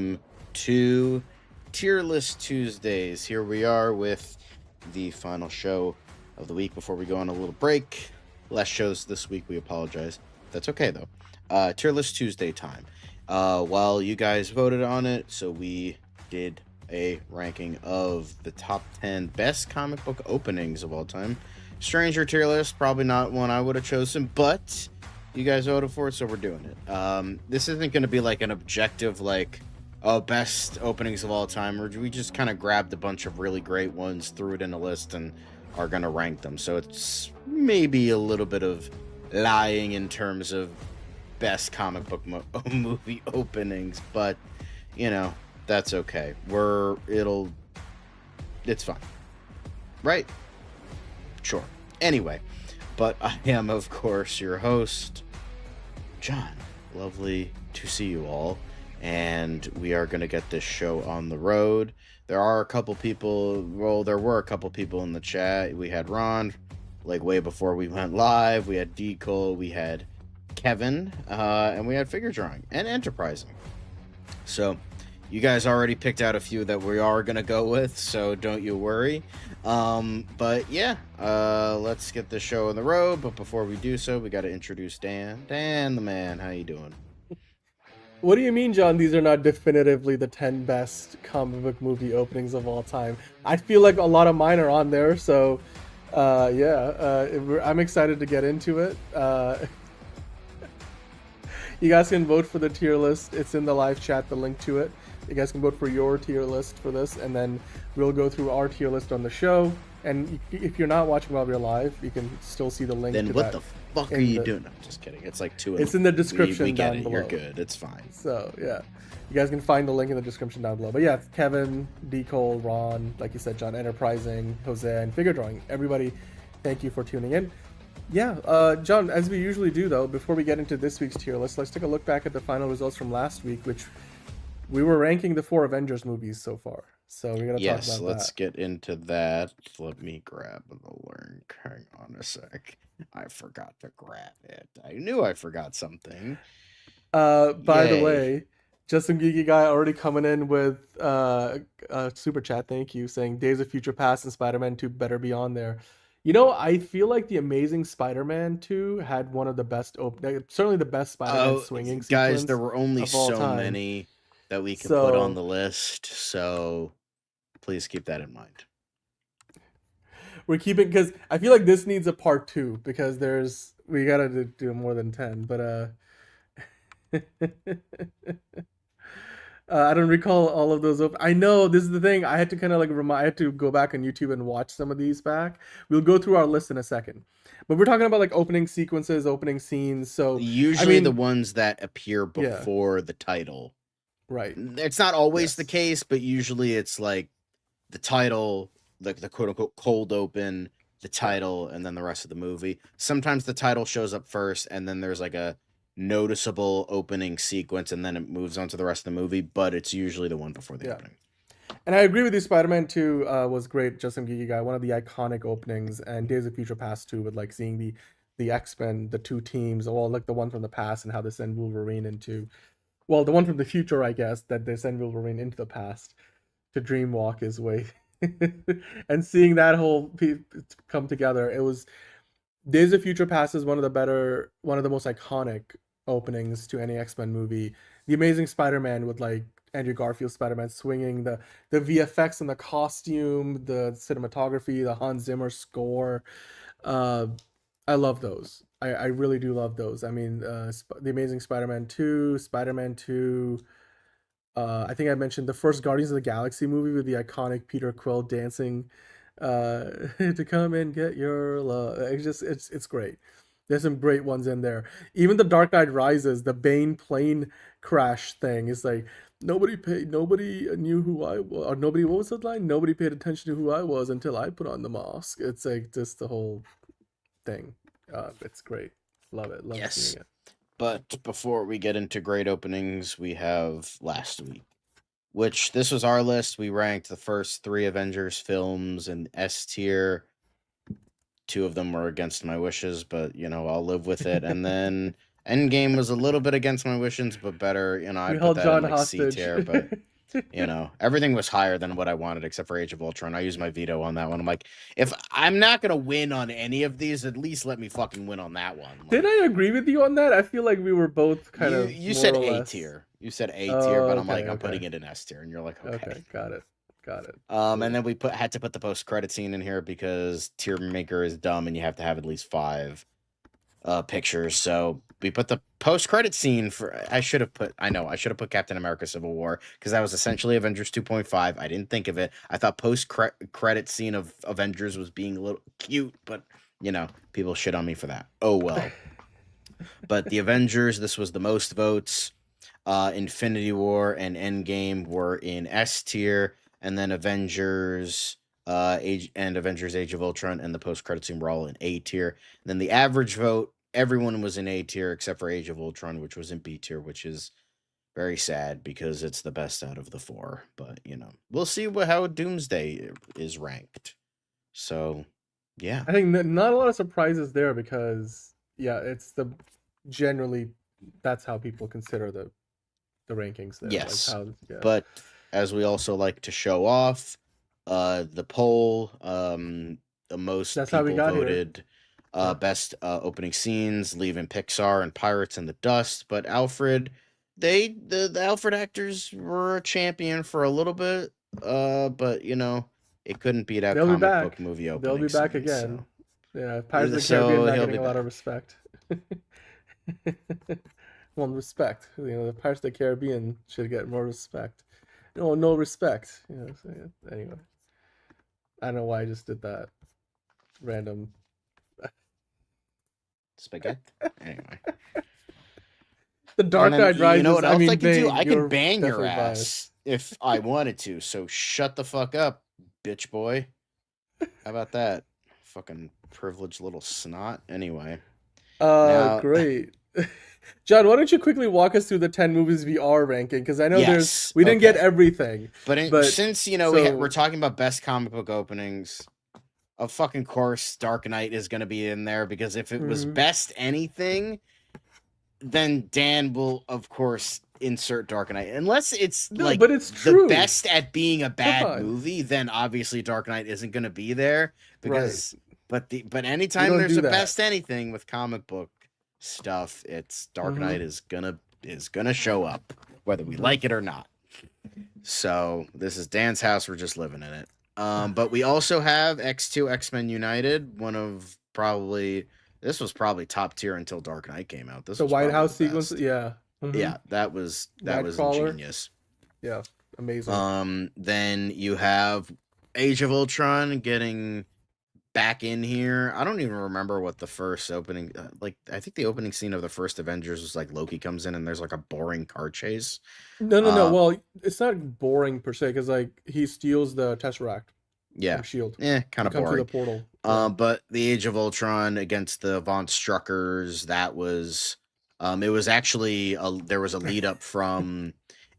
welcome to Tier List Tuesdays. Here we are with the final show of the week before we go on a little break. Less shows this week, we apologize. That's okay though. Tier List Tuesday time. While you guys voted on it, so we did a ranking of the top 10 best comic book openings of all time. Stranger tier list, probably not one I would have chosen, but you guys voted for it, so we're doing it. This isn't going to be like an objective, like, best openings of all time. We just kind of grabbed a bunch of really great ones, threw it in a list, and are going to rank them. So it's maybe a little bit of lying in terms of best comic book movie openings, but, you know, that's okay. It's fine. Right? Sure. Anyway, but I am, of course, your host, John. Lovely to see you all. And we are going to get this show on the road. There were a couple people in the chat. We had Ron, like way before we went live. We had D. Cole. We had Kevin. And we had Figure Drawing and Enterprising. So you guys already picked out a few that we are going to go with, so don't you worry. But yeah, let's get the show on the road. But before we do so, we got to introduce Dan. Dan, the man, how you doing? What do you mean, John? These are not definitively the 10 best comic book movie openings of all time. I feel like a lot of mine are on there, so I'm excited to get into it. You guys can vote for the tier list. It's in the live chat, the link to it. You guys can vote for your tier list for this, and then we'll go through our tier list on the show. And if you're not watching while we're live, you can still see the link. Then to what that the fuck are you doing? I'm just kidding. It's like 2. It's in the description we get down it. below. You're good. It's fine. So yeah, you guys can find the link in the description down below. But yeah, Kevin, D. Cole, Ron, like you said, John, Enterprising, Jose, and Figure Drawing. Everybody, thank you for tuning in. Yeah, John, as we usually do though, before we get into this week's tier list, let's take a look back at the final results from last week, which we were ranking the 4 Avengers movies so far. So we're gonna talk about that. Yes, let's get into that. Let me grab the link. Hang on a sec. I forgot to grab it. I knew I forgot something. By the way, just some geeky guy already coming in with super chat. Thank you, saying Days of Future Past and Spider-Man 2 better be on there. You know, I feel like the Amazing Spider-Man 2 had one of the best certainly the best Spider-Man swinging sequence. Guys, there were only so many that we could put on the list, so please keep that in mind. We're keeping, because I feel like this needs a part 2, because we gotta do more than 10, but I don't recall all of those. I know, this is the thing. I had to kind of like I had to go back on YouTube and watch some of these back. We'll go through our list in a second. But we're talking about like opening sequences, opening scenes. So usually the ones that appear before the title. Right. It's not always the case, but usually it's like the title, like the quote unquote cold open, the title, and then the rest of the movie. Sometimes the title shows up first, and then there's like a noticeable opening sequence, and then it moves on to the rest of the movie, but it's usually the one before the opening. And I agree with you, Spider-Man 2 was great, just some geeky guy, one of the iconic openings, and Days of Future Past 2 with like seeing the X-Men, the 2 teams, all like the one from the past and how they send Wolverine into, well, the one from the future, I guess, that they send Wolverine into the past to dreamwalk his way. And seeing that whole come together, it was Days of Future Past is one of the most iconic openings to any X-Men movie. The Amazing Spider-Man with like Andrew Garfield's Spider-Man swinging, the VFX and the costume, the cinematography, the Hans Zimmer score. I love those. I really do love those. I mean, The Amazing Spider-Man 2, Spider-Man 2. I think I mentioned the first Guardians of the Galaxy movie with the iconic Peter Quill dancing to come and get your love. It's great. There's some great ones in there. Even the Dark Knight Rises, the Bane plane crash thing is like, nobody knew who I was, or nobody, what was that line? Nobody paid attention to who I was until I put on the mask. It's like just the whole thing. It's great. Love it. Love seeing it. But before we get into great openings, we have last week, which this was our list. We ranked the first 3 Avengers films in S tier. 2 of them were against my wishes, but, you know, I'll live with it. And then Endgame was a little bit against my wishes, but better. You know, We I'd put held that in John like C hostage. tier, but you know, everything was higher than what I wanted except for Age of Ultron. I used my veto on that one. I'm like, if I'm not gonna win on any of these, at least let me fucking win on that one. Did Like, I agree with you on that? I feel like we were both kind you of you more said or A less. tier. You said A tier, Oh, but I'm like, okay, I'm okay, putting it in S tier, and you're like, okay. okay. Got it. Got it. And Cool. then we had to put the post credit scene in here because tier maker is dumb, and you have to have at least 5 pictures. So we put the post credit scene for. I should have put. I know I should have put Captain America: Civil War because that was essentially Avengers 2.5. I didn't think of it. I thought post credit scene of Avengers was being a little cute, but you know people shit on me for that. Oh well. But the Avengers, this was the most votes. Infinity War and Endgame were in S tier, and then Avengers Age of Ultron and the post credit scene were all in A tier. And then the average vote, everyone was in A tier except for Age of Ultron, which was in B tier, which is very sad because it's the best out of the 4. But you know, we'll see how Doomsday is ranked. So, yeah. I think not a lot of surprises there because yeah, it's the generally that's how people consider the rankings there. Like Yes. how yeah. But as we also like to show off, the poll, the most That's how we people got here. voted Yeah. best opening scenes, leaving Pixar and Pirates in the dust. But Alfred, the Alfred actors were a champion for a little bit. But you know, it couldn't beat out They'll be comic book back. movie They'll be opening back scenes. again. So Yeah, Pirates of the Caribbean so not he'll getting be a lot of back. respect. Well, respect. You know, the Pirates of the Caribbean should get more respect. No, no respect. You know. So, yeah. Anyway, I don't know why I just did that random. Spaghetti. Anyway. The And Dark then Knight you know Rises. what I else I mean, could do? Bane. I can You're ban your definitely biased. ass if I wanted to. So shut the fuck up, bitch boy. How about that? Fucking privileged little snot. Anyway, now Great. John, why don't you quickly walk us through the 10 movies we are ranking? Because I know yes, we didn't get okay. everything, But but since you know we're so talking about best comic book openings, of fucking course, Dark Knight is gonna be in there because if it was mhm. best anything, then Dan will of course insert Dark Knight. Unless it's No, like but it's the true. best at being a Come bad on. movie, then obviously Dark Knight isn't going to be there Right. because but We anytime don't there's do a that. best anything with comic book stuff, it's Dark Mm-hmm. Knight is gonna show up whether we Mm-hmm. like it or not. So this is Dan's house. We're just living in it. But we also have X2 X-Men United, one of probably this was probably top tier until Dark Knight came out. This The was White probably the House sequence, best. yeah. Mm-hmm. Yeah, that was Nightcrawler, ingenious. yeah, amazing. Then you have Age of Ultron getting back in here. I don't even remember what the first opening like I think the opening scene of the first Avengers was like Loki comes in and there's like a boring car chase. No, no, no. Uh Well, it's not boring per se because like he steals the Tesseract yeah. from Shield Kind and of comes through the boring. portal. Yeah. But the Age of Ultron against the Von Struckers, that was, it was actually there was a lead up from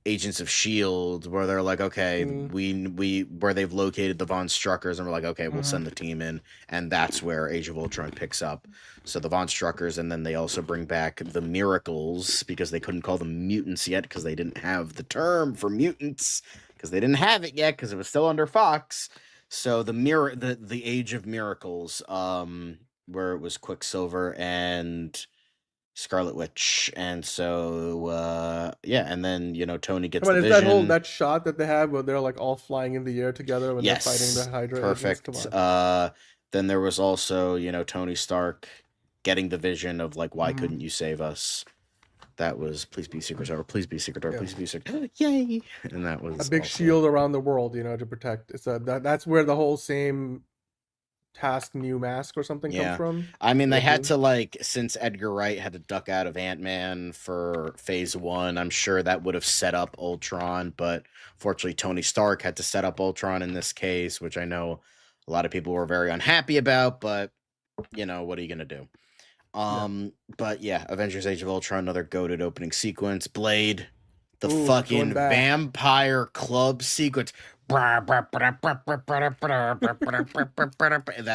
Agents of Shield where they're like, okay, Mm, we where they've located the Von Struckers, and we're like, okay, we'll mm-hmm. send the team in, and that's where Age of Ultron picks up. So the Von Struckers, and then they also bring back the Miracles because they couldn't call them mutants yet because they didn't have the term for mutants because they didn't have it yet because it was still under Fox. So the Age of Miracles, where it was Quicksilver and Scarlet Witch, and so yeah, and then you know Tony gets Come on, the is that whole Vision. that shot that they have where they're like all flying in the air together when they're fighting the Yes, Hydra agents? Come perfect. on. Then there was also you know Tony Stark getting the Vision of like why Mm-hmm. couldn't you save us? That was please be secret door, please be secret door, Yeah. please be secret. Yay! And that A was big also shield around the world, to protect. It's that's where the whole same task new mask or something comes yeah. from. I mean, The they had blue. to like since Edgar Wright had to duck out of Ant-Man for Phase 1, I'm sure that would have set up Ultron, but fortunately Tony Stark had to set up Ultron in this case, which I know a lot of people were very unhappy about, but you know, what are you going to do? Yeah. But yeah, Avengers Age of Ultron, another goated opening sequence. Blade, the Ooh, going fucking back. vampire club sequence. That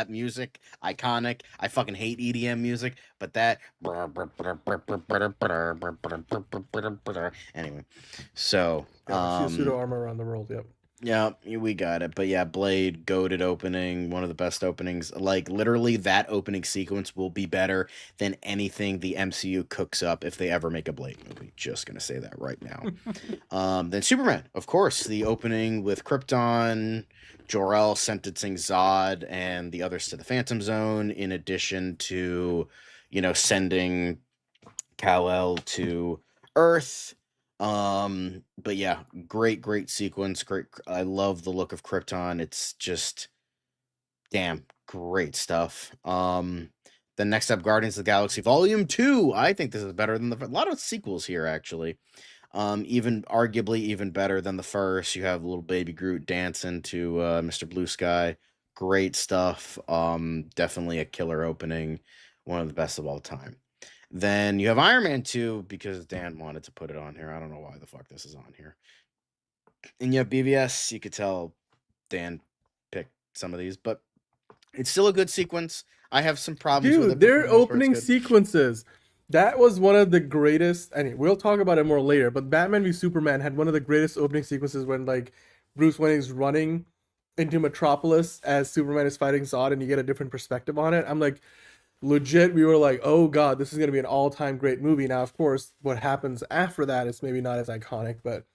music, iconic. I fucking hate EDM music, but that. Anyway, so Yep, I see a pseudo armor around the world. Yep. yeah, we got it. But yeah, Blade, goated opening, one of the best openings. Like literally, that opening sequence will be better than anything the MCU cooks up if they ever make a Blade movie. Just gonna say that right now. Then Superman, of course, the opening with Krypton, Jor-El sentencing Zod and the others to the Phantom Zone, in addition to, sending Kal-El to Earth. But yeah, great sequence. Great. I love the look of Krypton. It's just damn great stuff. Then next up, Guardians of the Galaxy Volume 2. I think this is better than a lot of sequels here, actually. Even arguably even better than the first. You have little baby Groot dancing to Mr. Blue Sky. Great stuff. Definitely a killer opening. One of the best of all time. Then you have Iron Man 2 because Dan wanted to put it on here. I don't know why the fuck this is on here. And you have BVS. You could tell Dan picked some of these, but it's still a good sequence. I have some problems with it, Dude, but for their the most part, it's opening good. sequences. That was one of the greatest. Anyway, we'll talk about it more later. But Batman v Superman had one of the greatest opening sequences when like Bruce Wayne is running into Metropolis as Superman is fighting Zod, and you get a different perspective on it. I'm like, legit. We were like, oh god, this is gonna be an all-time great movie. Now, of course, what happens after that is maybe not as iconic, but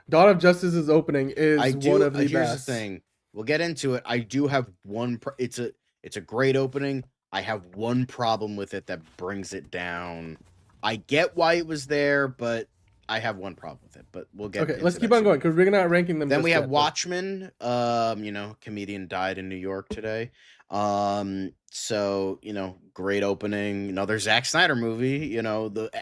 Dawn of Justice's opening is one of the Here's best. the thing. We'll get into it. I do have one. It's a great opening. I have one problem with it that brings it down. I get why it was there, but I have one problem with it. But we'll get. Okay, let's keep on going because we're not ranking them. Then we have yet, Watchmen. Comedian died in New York today. So great opening. Another Zack Snyder movie.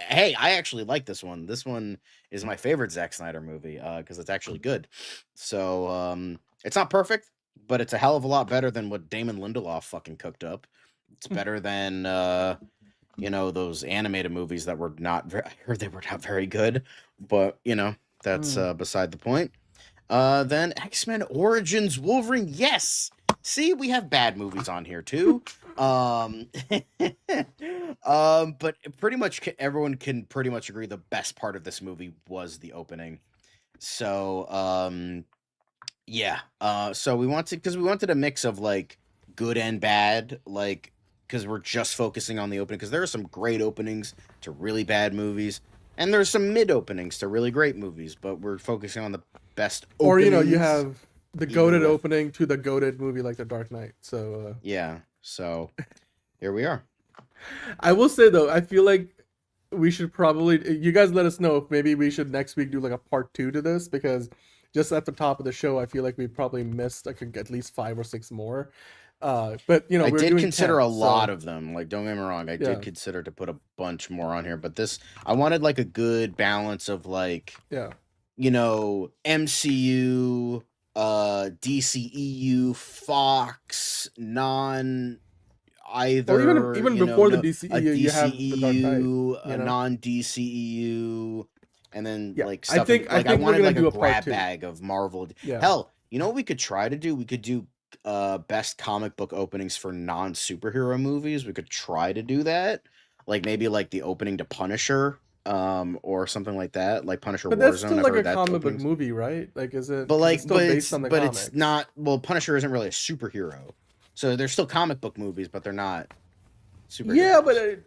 Hey, I actually like this one. This one is my favorite Zack Snyder movie because it's actually good. So it's not perfect, but it's a hell of a lot better than what Damon Lindelof fucking cooked up. It's better than those animated movies that were not very. I heard they were not very good, but that's beside the point. Then X-Men Origins Wolverine. Yes. See, we have bad movies on here too. But pretty much everyone can pretty much agree the best part of this movie was the opening. So, yeah. So we wanted a mix of like good and bad, like because we're just focusing on the opening because there are some great openings to really bad movies. And there's some mid openings to really great movies, but we're focusing on the best openings. Or you have the goated opening to the goated movie like The Dark Knight. So yeah, so here we are. I will say though, I feel like we should probably you guys let us know if maybe we should next week do like a part 2 to this because just at the top of the show, I feel like we probably missed like at least 5 or 6 more. But I we're did doing consider 10, a lot of them. Like, don't get me wrong, I did consider to put a bunch more on here, but I wanted like a good balance of like, MCU, DCEU, Fox, either. Or even before the DCEU, you have the Dark Knight, a non-DCEU, and then like I stuff. I wanted like a grab part 2. bag of Marvel. Yeah. Hell, you know what we could try to do? We could do best comic book openings for non-superhero movies. We could try to do that, like maybe like the opening to Punisher, or something like that, like Punisher but Warzone. that's still like a comic book movie, right? Like, is it? But like, it's still based on the comics. It's not. Well, Punisher isn't really a superhero, so they're still comic book movies, but they're not superheroes. Yeah, but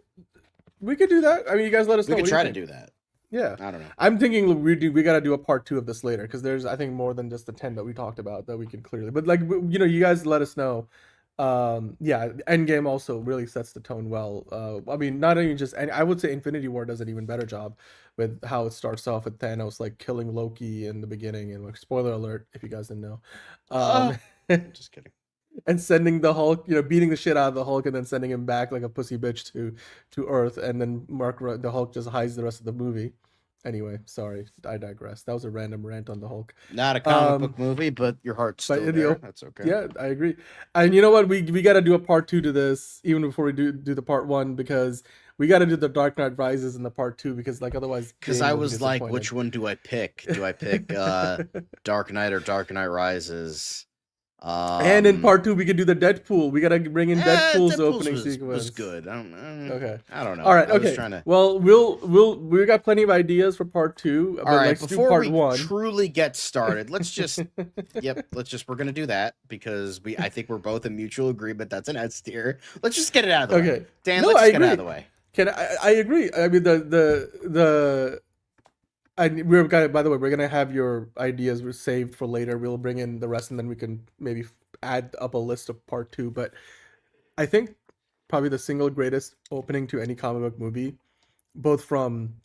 we could do that. I mean, you guys let us know. We could try to do that. Yeah, I don't know. I'm thinking we got to do a part 2 of this later because there's I think more than just the 10 that we talked about that we can clearly. But like you guys let us know. Yeah, Endgame also really sets the tone well. I mean, not even just, and I would say Infinity War does an even better job with how it starts off with Thanos like killing Loki in the beginning, and like spoiler alert if you guys didn't know. Just kidding. And sending the Hulk, beating the shit out of the Hulk, and then sending him back like a pussy bitch to Earth, and then the Hulk just hides the rest of the movie. Anyway, sorry, I digress. That was a random rant on the Hulk. Not a comic book movie, but your heart's still there. That's okay. Yeah, I agree. And you know what? We got to do a part 2 to this, even before we do the part 1, because we got to do the Dark Knight Rises in the part 2 because like otherwise Because Dane I will be was like, disappointed. which one do I pick? Do I pick Dark Knight or Dark Knight Rises? And in part 2 we can do the Deadpool. We got to bring in Deadpool's Deadpool's opening was sequence. good. Okay. I don't know. All right. I was Okay. trying to. Well, we got plenty of ideas for part 2, All but right, let's do before part we 1. truly get started, let's just we're gonna do that because I think we're both in mutual agreement that's an S tier. Let's just get it out of the way. Okay. Dan, No, let's I just get it out agree. of the way. I agree. I mean we're gonna, by the way, we're gonna have your ideas saved for later. We'll bring in the rest, and then we can maybe add up a list of part 2. But I think probably the single greatest opening to any comic book movie, both from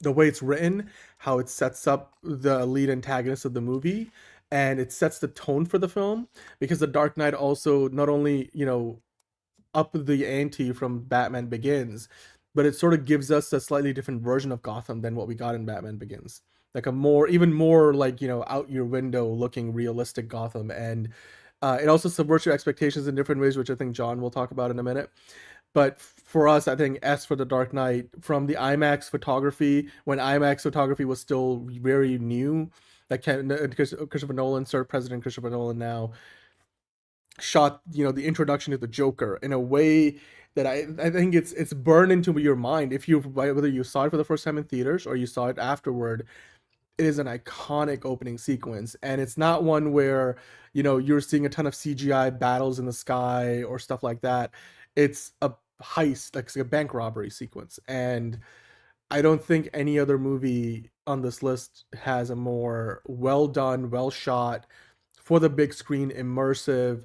the way it's written, how it sets up the lead antagonist of the movie, and it sets the tone for the film. Because The Dark Knight also not only up the ante from Batman Begins, but it sort of gives us a slightly different version of Gotham than what we got in Batman Begins. Like a even more like out your window looking realistic Gotham, and it also subverts your expectations in different ways, which I think John will talk about in a minute. But for us, I think S for The Dark Knight, from the IMAX photography, when IMAX photography was still very new, like Christopher Nolan, Sir President Christopher Nolan now shot the introduction to the Joker in a way that I think it's burned into your mind. If you whether you saw it for the first time in theaters or you saw it afterward, it is an iconic opening sequence, and it's not one where you're seeing a ton of CGI battles in the sky or stuff like that. It's a heist, like it's a bank robbery sequence, and I don't think any other movie on this list has a more well done, well shot, for the big screen, immersive,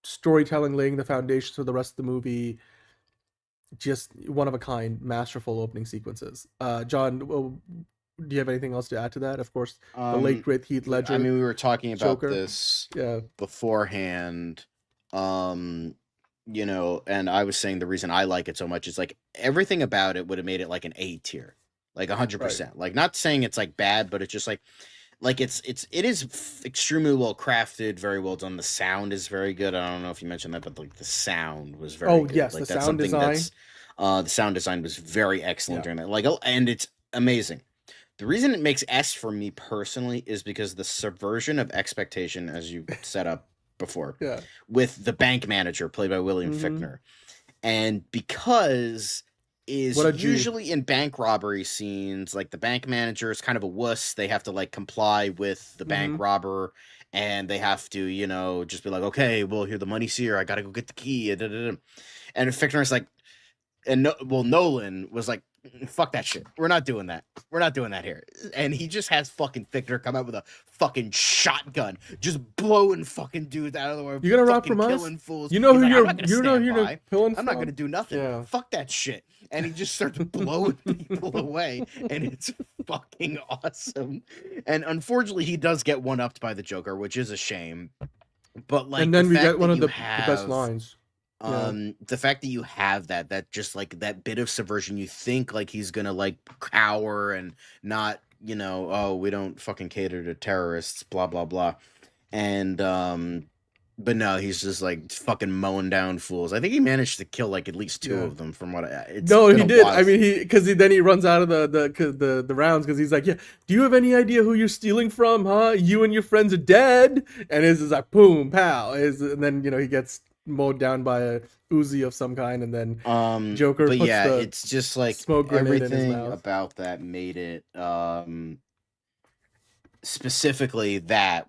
storytelling, laying the foundations for the rest of the movie. Just one of a kind, masterful opening sequences. John, well, do you have anything else to add to that? Of course, the late great Heath Ledger. I mean, we were talking about Joker. this beforehand. And I was saying the reason I like it so much is like everything about it would have made it like an A tier, like 100%. Like, not saying it's like bad, but it's just like it is extremely well crafted, very well done. The sound is very good. I don't know if you mentioned that, but like the sound was very good. Yes, like, the sound design. The sound design was very excellent during that. Like, and it's amazing. The reason it makes S for me personally is because the subversion of expectation, as you set up before, with the bank manager played by William Fichtner, and because is usually in bank robbery scenes, like the bank manager is kind of a wuss. They have to like comply with the bank robber, and they have to just be like, okay, well, here, the money's here, I gotta go get the key. And Fichtner's like, Nolan was like, fuck that shit. We're not doing that. We're not doing that here. And he just has fucking Fichtner come out with a fucking shotgun, just blowing fucking dudes out of the way. You gonna rob from us? Killing fools. You know who you're. I'm not I'm not gonna do nothing. Yeah. Fuck that shit. And he just starts blowing people away, and it's fucking awesome. And unfortunately, he does get one upped by the Joker, which is a shame. But like, and then we get one of the best lines. The fact that you have that just like that bit of subversion, you think like he's gonna like cower and not, oh, we don't fucking cater to terrorists, blah blah blah, and but no, he's just like fucking mowing down fools. I think he managed to kill like at least 2 of them from what he did. I mean, then he runs out of the rounds because he's like, yeah, do you have any idea who you're stealing from, huh? You and your friends are dead. And his is like, boom, pow, and then he gets mowed down by a Uzi of some kind, and then Joker but puts it's just like smoke grenade in his everything mouth. About that made it specifically that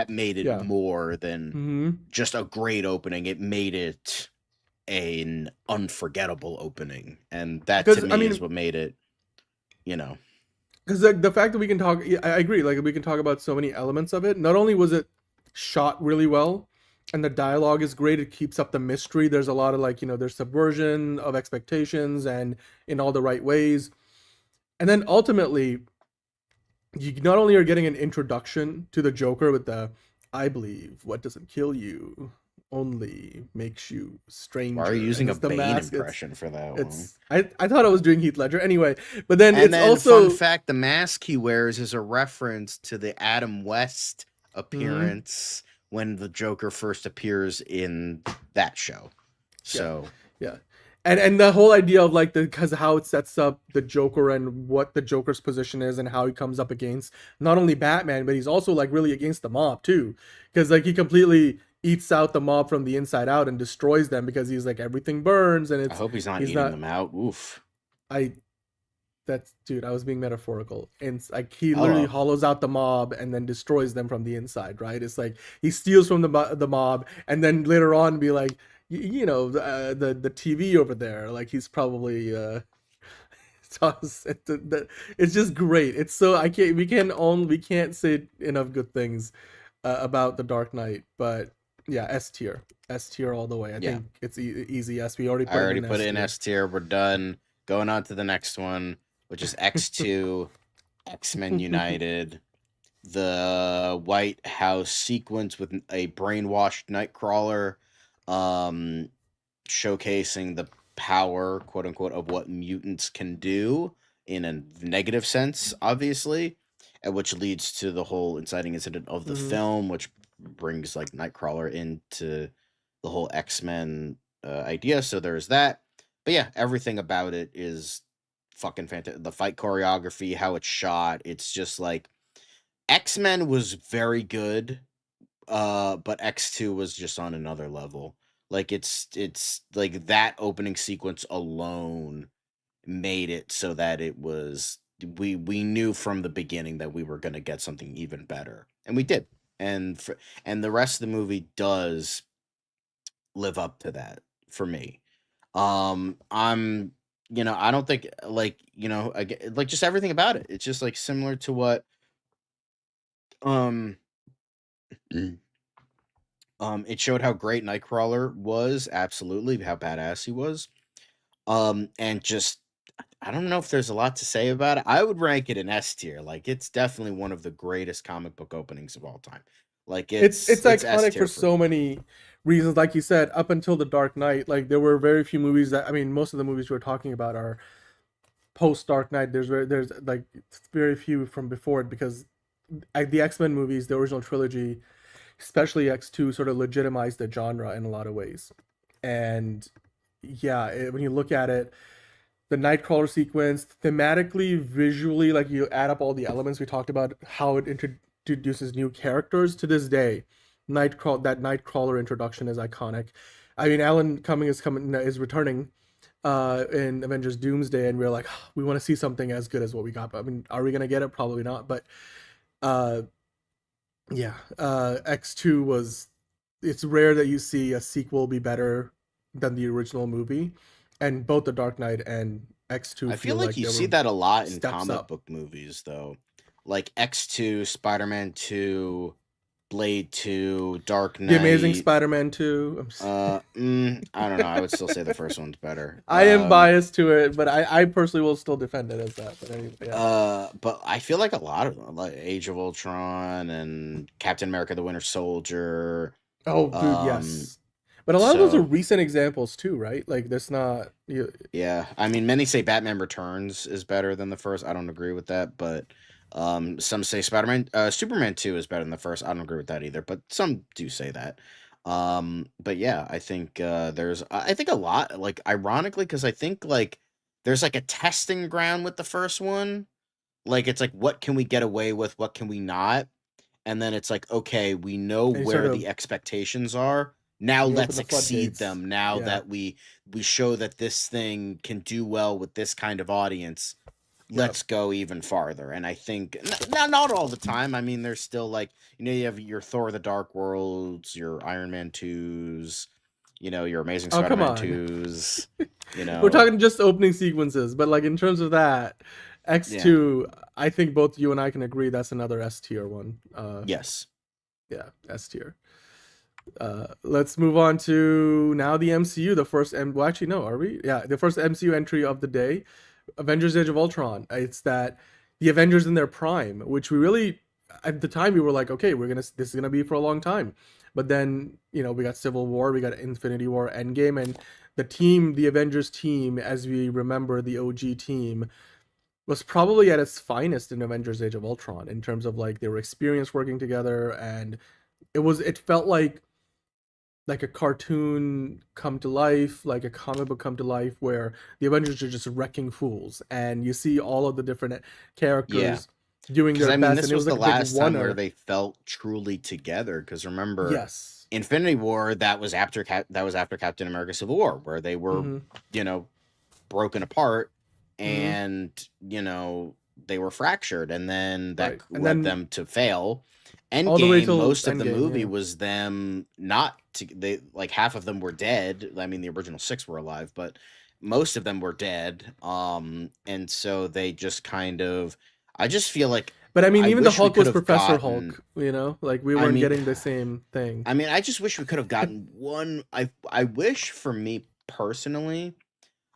made it more than just a great opening. It made it an unforgettable opening, and that to me is what made it, because the fact that we can talk, I agree, like we can talk about so many elements of it. Not only was it shot really well, and the dialogue is great, it keeps up the mystery. There's a lot of like, there's subversion of expectations and in all the right ways. And then ultimately, you not only are getting an introduction to the Joker with the, I believe what doesn't kill you only makes you stranger. Why are you using a Bane impression for that one? I thought I was doing Heath Ledger anyway, but then also fun fact, the mask he wears is a reference to the Adam West appearance when the Joker first appears in that show. So yeah. and the whole idea of like the because how it sets up the Joker and what the Joker's position is and how he comes up against not only Batman but he's also like really against the mob too, because like he completely eats out the mob from the inside out and destroys them because he's like everything burns and I it's hope he's not he's eating not them out. Oof. I that's dude, I was being metaphorical. And like he literally Oh, hollows out the mob and then destroys them from the inside, right? It's like he steals from the mob and then later on be like, you know, the TV over there, like he's probably it's just great. It's so I can't we can't say enough good things about the Dark Knight, but yeah, S tier all the way. I yeah. think it's easy S. We already I put it already in put S it in tier. S tier. We're done. Going on to the next one, which is X2, X-Men United. The White House sequence with a brainwashed Nightcrawler, um, showcasing the power, quote unquote, of what mutants can do in a negative sense, obviously, and which leads to the whole inciting incident of the Hmm. film, which brings like Nightcrawler into the whole X-Men idea. So there's that. But yeah, everything about it is fucking fantastic. The fight choreography, how it's shot, it's just like X-Men was very good, but X2 was just on another level. Like it's like that opening sequence alone made it so that it was we knew from the beginning that we were going to get something even better. And we did. And the rest of the movie does live up to that for me. I'm I don't think like, like just everything about it. It's just like similar to what um it showed how great Nightcrawler was, absolutely, how badass he was. And just I don't know if there's a lot to say about it. I would rank it in S tier. Like it's definitely one of the greatest comic book openings of all time. Like It's it's S iconic for tier for so me. many reasons. Like you said, up until the Dark Knight, like there were very few movies that I mean, most of the movies we're talking about are post Dark Knight. There's like very few from before it because the X Men movies, the original trilogy, especially X2, sort of legitimized the genre in a lot of ways. And yeah, when you look at it, the Nightcrawler sequence, thematically, visually, like you add up all the elements we talked about, how it introduces new characters to this day. That Nightcrawler introduction is iconic. I mean, Alan Cumming is returning in Avengers Doomsday, and we're like, we want to see something as good as what we got. But I mean, are we gonna get it? Probably not. But uh, yeah, X2 was. It's rare that you see a sequel be better than the original movie, and both The Dark Knight and X2 I feel feel like like you they see were that a lot in steps comic up. book movies though. Like X2, Spider-Man 2, Blade 2, Dark The Amazing Knight. Spider-Man 2. I don't know. I would still say the first one's better. I am biased to it, but I personally will still defend it as that. But anyway, yeah. But I feel like a lot of them, like Age of Ultron and Captain America: The Winter Soldier. Oh, dude, Um, yes. But a lot of those are so recent examples too, right? Like, there's not. yeah, I mean, many say Batman Returns is better than the first. I don't agree with that, but some say Superman 2 is better than the first. I don't agree with that either, but some do say that. But yeah, I think I think a lot, like ironically, because I think like there's like a testing ground with the first one. Like it's like what can we get away with, what can we not, and then it's like okay, we know And you sort where of the expectations are. Now you open let's the exceed floodgates. them. Now Yeah. that we show that this thing can do well with this kind of audience, Yep. let's go even farther. And I think not all the time. I mean, there's still like you have your Thor: The Dark Worlds, your Iron Man 2s, your Amazing Oh, come Spider-Man on. 2s. We're talking just opening sequences, but like in terms of that, Yeah. X2, I think both you and I can agree that's another S tier one. Yes. Yeah, S tier. Let's move on to now the MCU. The first well, actually, no, are we? Yeah, the first MCU entry of the day, Avengers: Age of Ultron. It's that the Avengers in their prime, which we really at the time we were like, okay, this is gonna be for a long time, but then we got Civil War, we got Infinity War, Endgame, and the Avengers team, as we remember the OG team, was probably at its finest in Avengers: Age of Ultron in terms of like they were experienced working together, and it felt like like a cartoon come to life, like a comic book come to life, where the Avengers are just wrecking fools, and you see all of the different Yeah. characters doing Because their I mean, best, and this it was was the like a big last time where oneer. they felt truly together. Because remember, Yes. Infinity War, that was after Captain America: Civil War, where they were, Mm-hmm. you know, broken apart, Mm-hmm. and they were fractured, and then that Right, and led then them to fail. all the way Endgame, till most of the Endgame. movie Yeah. was them not to they like half of them were dead. I mean, the original six were alive, but most of them were dead. And so they just kind of, I just feel like But I mean, I even the wish we Hulk could was have Professor gotten. Hulk. You know, like we I weren't mean, getting the same thing. I just wish we could have gotten one. I wish, for me personally,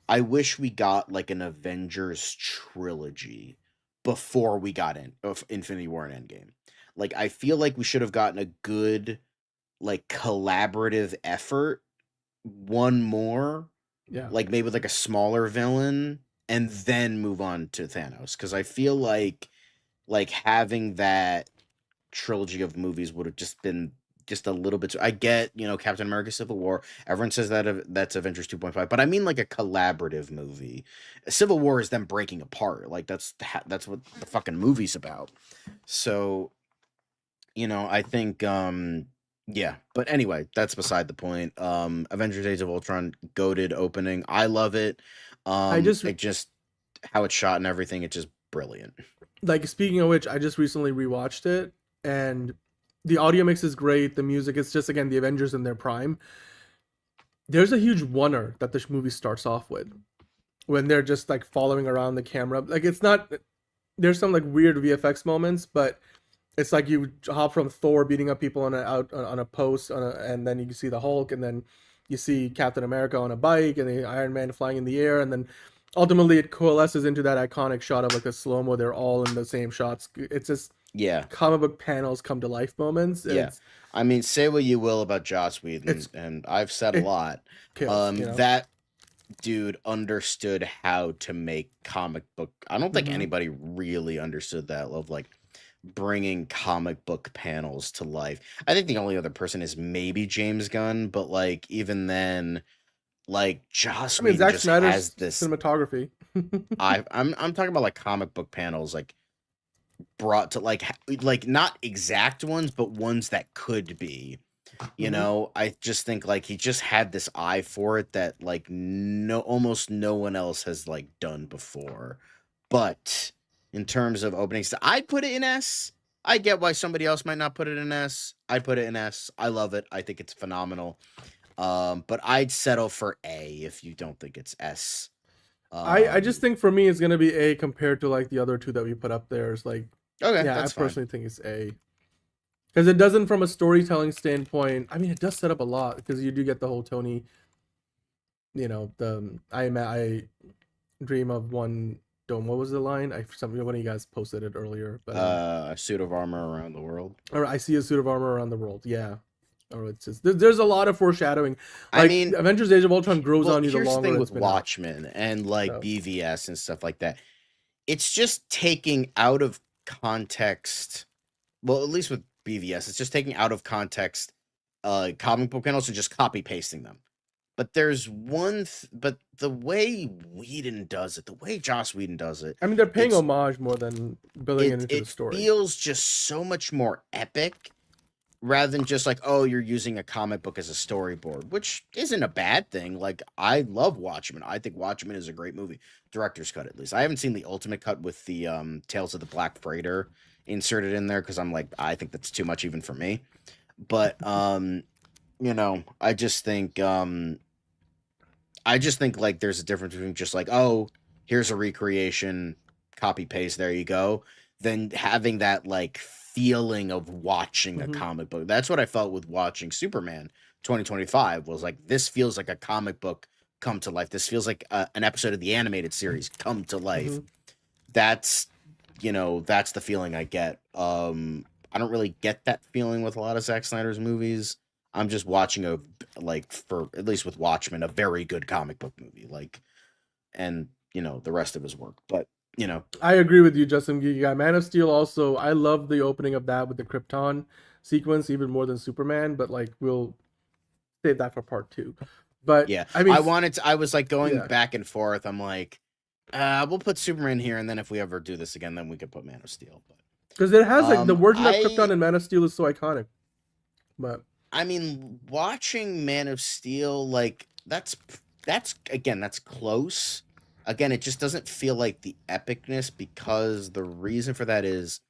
I wish we got like an Avengers trilogy before we got in of Infinity War and Endgame. Like I feel like we should have gotten a good like collaborative effort, one more, Yeah. like maybe with like a smaller villain, and then move on to Thanos. Because I feel like having that trilogy of movies would have just been just a little bit. I get, Captain America: Civil War. Everyone says that's Avengers 2.5, but I mean like a collaborative movie. Civil War is them breaking apart. Like that's what the fucking movie's about. So I think yeah, but anyway, that's beside the point. Avengers: Age of Ultron, goated opening. I love it. I just It just how it's shot and everything, it's just brilliant. like speaking of which, I just recently rewatched it, and the audio mix is great. The music, it's just again the Avengers in their prime. There's a huge wonder that this movie starts off with when they're just like following around the camera. Like it's not. There's some like weird VFX moments, but it's like you hop from Thor beating up people on a post, and then you see the Hulk, and then you see Captain America on a bike, and the Iron Man flying in the air, and then ultimately it coalesces into that iconic shot of like a slow mo. They're all in the same shots. It's just Yeah. comic book panels come to life moments, and Yeah. I mean, say what you will about Joss Whedon, it's and I've said a it lot. kills, you know. That dude understood how to make comic book. I don't think Mm-hmm. anybody really understood that of like bringing comic book panels to life. I think the only other person is maybe James Gunn, but like even then, like Joss I mean, Whedon Zack just has Snyder's this. cinematography. I'm talking about like comic book panels, like brought to like not exact ones, but ones that could be. Mm-hmm. I just think like he just had this eye for it that like almost no one else has like done before. But in terms of openings, I'd put it in S. I get why somebody else might not put it in S. I put it in S. I love it. I think it's phenomenal. But I'd settle for A if you don't think it's S. I just Um, think for me it's gonna be A compared to like the other two that we put up there. It's like, okay, yeah, I that's fine. personally think it's A because it doesn't from a storytelling standpoint. I mean, it does set up a lot because you do get the whole Tony, the I dream of one dome. What was the line? One of you guys posted it earlier, but A suit of armor around the world. or I see a suit of armor around the world. Yeah. Or it's just there's a lot of foreshadowing. I Like mean, Avengers: Age of Ultron grows well, on you the here's the longer thing it's with been out. Watchmen and like So BVS and stuff like that. It's just taking out of context. Well, at least with BVS, it's just taking out of context comic book panels and just copy pasting them. But there's but the way Whedon does it, the way Joss Whedon does it, I mean, they're paying it's homage more than building it into the it story. feels just so much more epic rather than just like, oh, you're using a comic book as a storyboard, which isn't a bad thing. Like, I love Watchmen. I think Watchmen is a great movie. Director's cut, at least. I haven't seen the ultimate cut with the Tales of the Black Freighter inserted in there because I'm like, I think that's too much even for me. But I just think like there's a difference between just like, oh, here's a recreation, copy paste, there you go, than having that like feeling of watching a Hmm. comic book. That's what I felt with watching Superman 2025 was like this feels like a comic book come to life. This feels like an episode of the animated series come to life. Hmm. That's that's the feeling I get. I don't really get that feeling with a lot of Zack Snyder's movies. I'm just watching like for at least with Watchmen, a very good comic book movie. Like, and the rest of his work. But I agree with you, Justin Geeky Guy. Man of Steel also, I love the opening of that with the Krypton sequence even more than Superman, but like save that for part two. But Yeah, I mean, I was like going yeah, back and forth. I'm like, we'll put Superman here, and then if we ever do this again, then we could put Man of Steel. because it has like the But version of Krypton in Man of Steel is so iconic. But I mean, watching Man of Steel, like that's again, that's close. Again, it just doesn't feel like the epicness because the reason for that is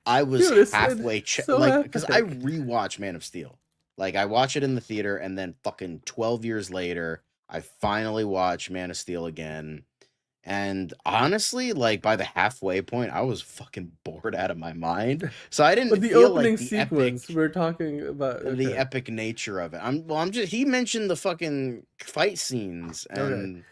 I was dude, it's halfway so like because I epic. rewatch Man of Steel. Like I watch it in the theater, and then fucking 12 years later, I finally watch Man of Steel again. And honestly, like by the halfway point, I was fucking bored out of my mind. So I But didn't the feel like opening sequence we're talking about. the Okay, epic nature of it. I'm just he mentioned the fucking fight scenes okay. and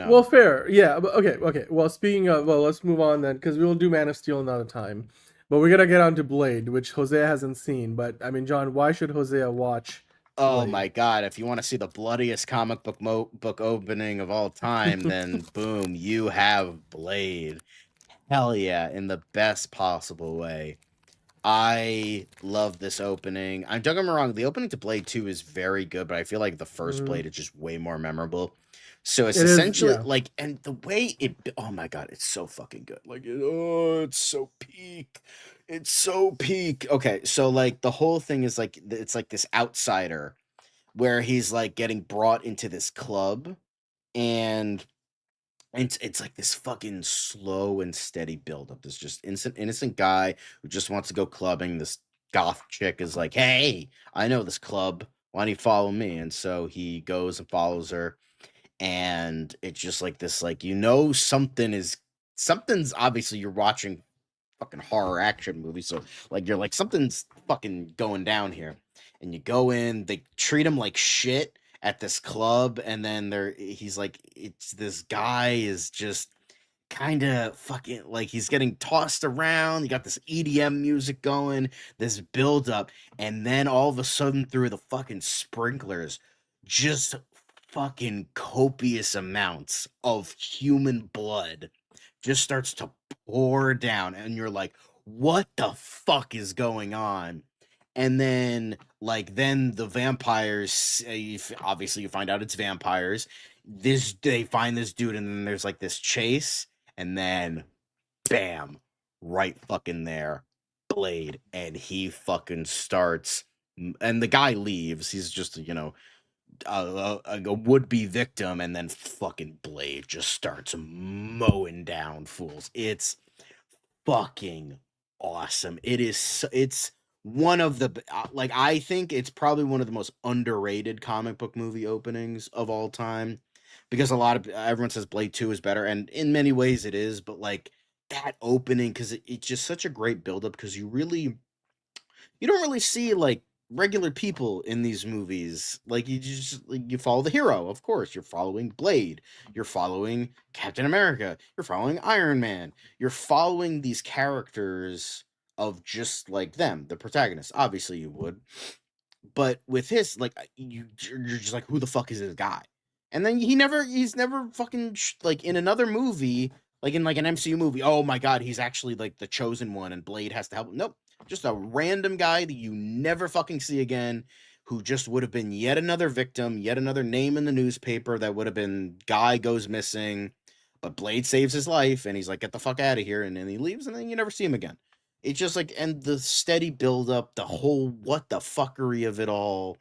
Well, fair. Yeah. But okay. Okay. Well, speaking of, well, let's move on then, because we will do Man of Steel another time. But we're gonna get on to Blade, which Hosea hasn't seen. But I mean, John, why should Hosea watch oh Blade? my god, if you want to see the bloodiest comic book opening of all time, then boom, you have Blade. Hell yeah, in the best possible way. I love this opening. I'm don't get me wrong, the opening to Blade 2 is very good, but I feel like the first Mhm. Blade is just way more memorable. So it's It is. essentially Yeah. like, and the way it, oh my god, it's so fucking good. Like, oh, it's so peak. It's so peak. Okay, so like the whole thing is like, it's like this outsider where he's like getting brought into this club, and it's like this fucking slow and steady buildup. This just innocent guy who just wants to go clubbing. This goth chick is like, "Hey, I know this club. Why don't you follow me?" And so he goes and follows her, and it's just like this, like something's obviously you're watching fucking horror action movie, so like you're like something's fucking going down here, and you go in, they treat him like shit at this club, and then he's like, it's this guy is just kind of fucking like he's getting tossed around. You got this EDM music going, this build up, and then all of a sudden through the fucking sprinklers, just fucking copious amounts of human blood just starts to pour down, and you're like, what the fuck is going on? And then then the vampires, obviously you find out it's vampires. This They find this dude, and then there's like this chase, and then bam, right fucking there, Blade, and he fucking starts, and the guy leaves. He's just a would-be victim, and then fucking Blade just starts mowing down fools. It's fucking awesome. It's one of the like, I think it's probably one of the most underrated comic book movie openings of all time, because a lot of everyone says Blade 2 is better, and in many ways it is, but like that opening, because it's just such a great buildup, because you don't really see like regular people in these movies. Like you just like, you follow the hero, of course. You're following Blade. You're following Captain America. You're following Iron Man. You're following these characters of just like them, the protagonists. Obviously, you would, but with his like you're just like, who the fuck is this guy? And then he's never fucking like in another movie, like in like an MCU movie, oh my god, he's actually like the chosen one and Blade has to help him. Nope, just a random guy that you never fucking see again, who just would have been yet another victim, yet another name in the newspaper that would have been guy goes missing, but Blade saves his life, and he's like, get the fuck out of here, and then he leaves, and then you never see him again. It's just like, and the steady build up, the whole what the fuckery of it all.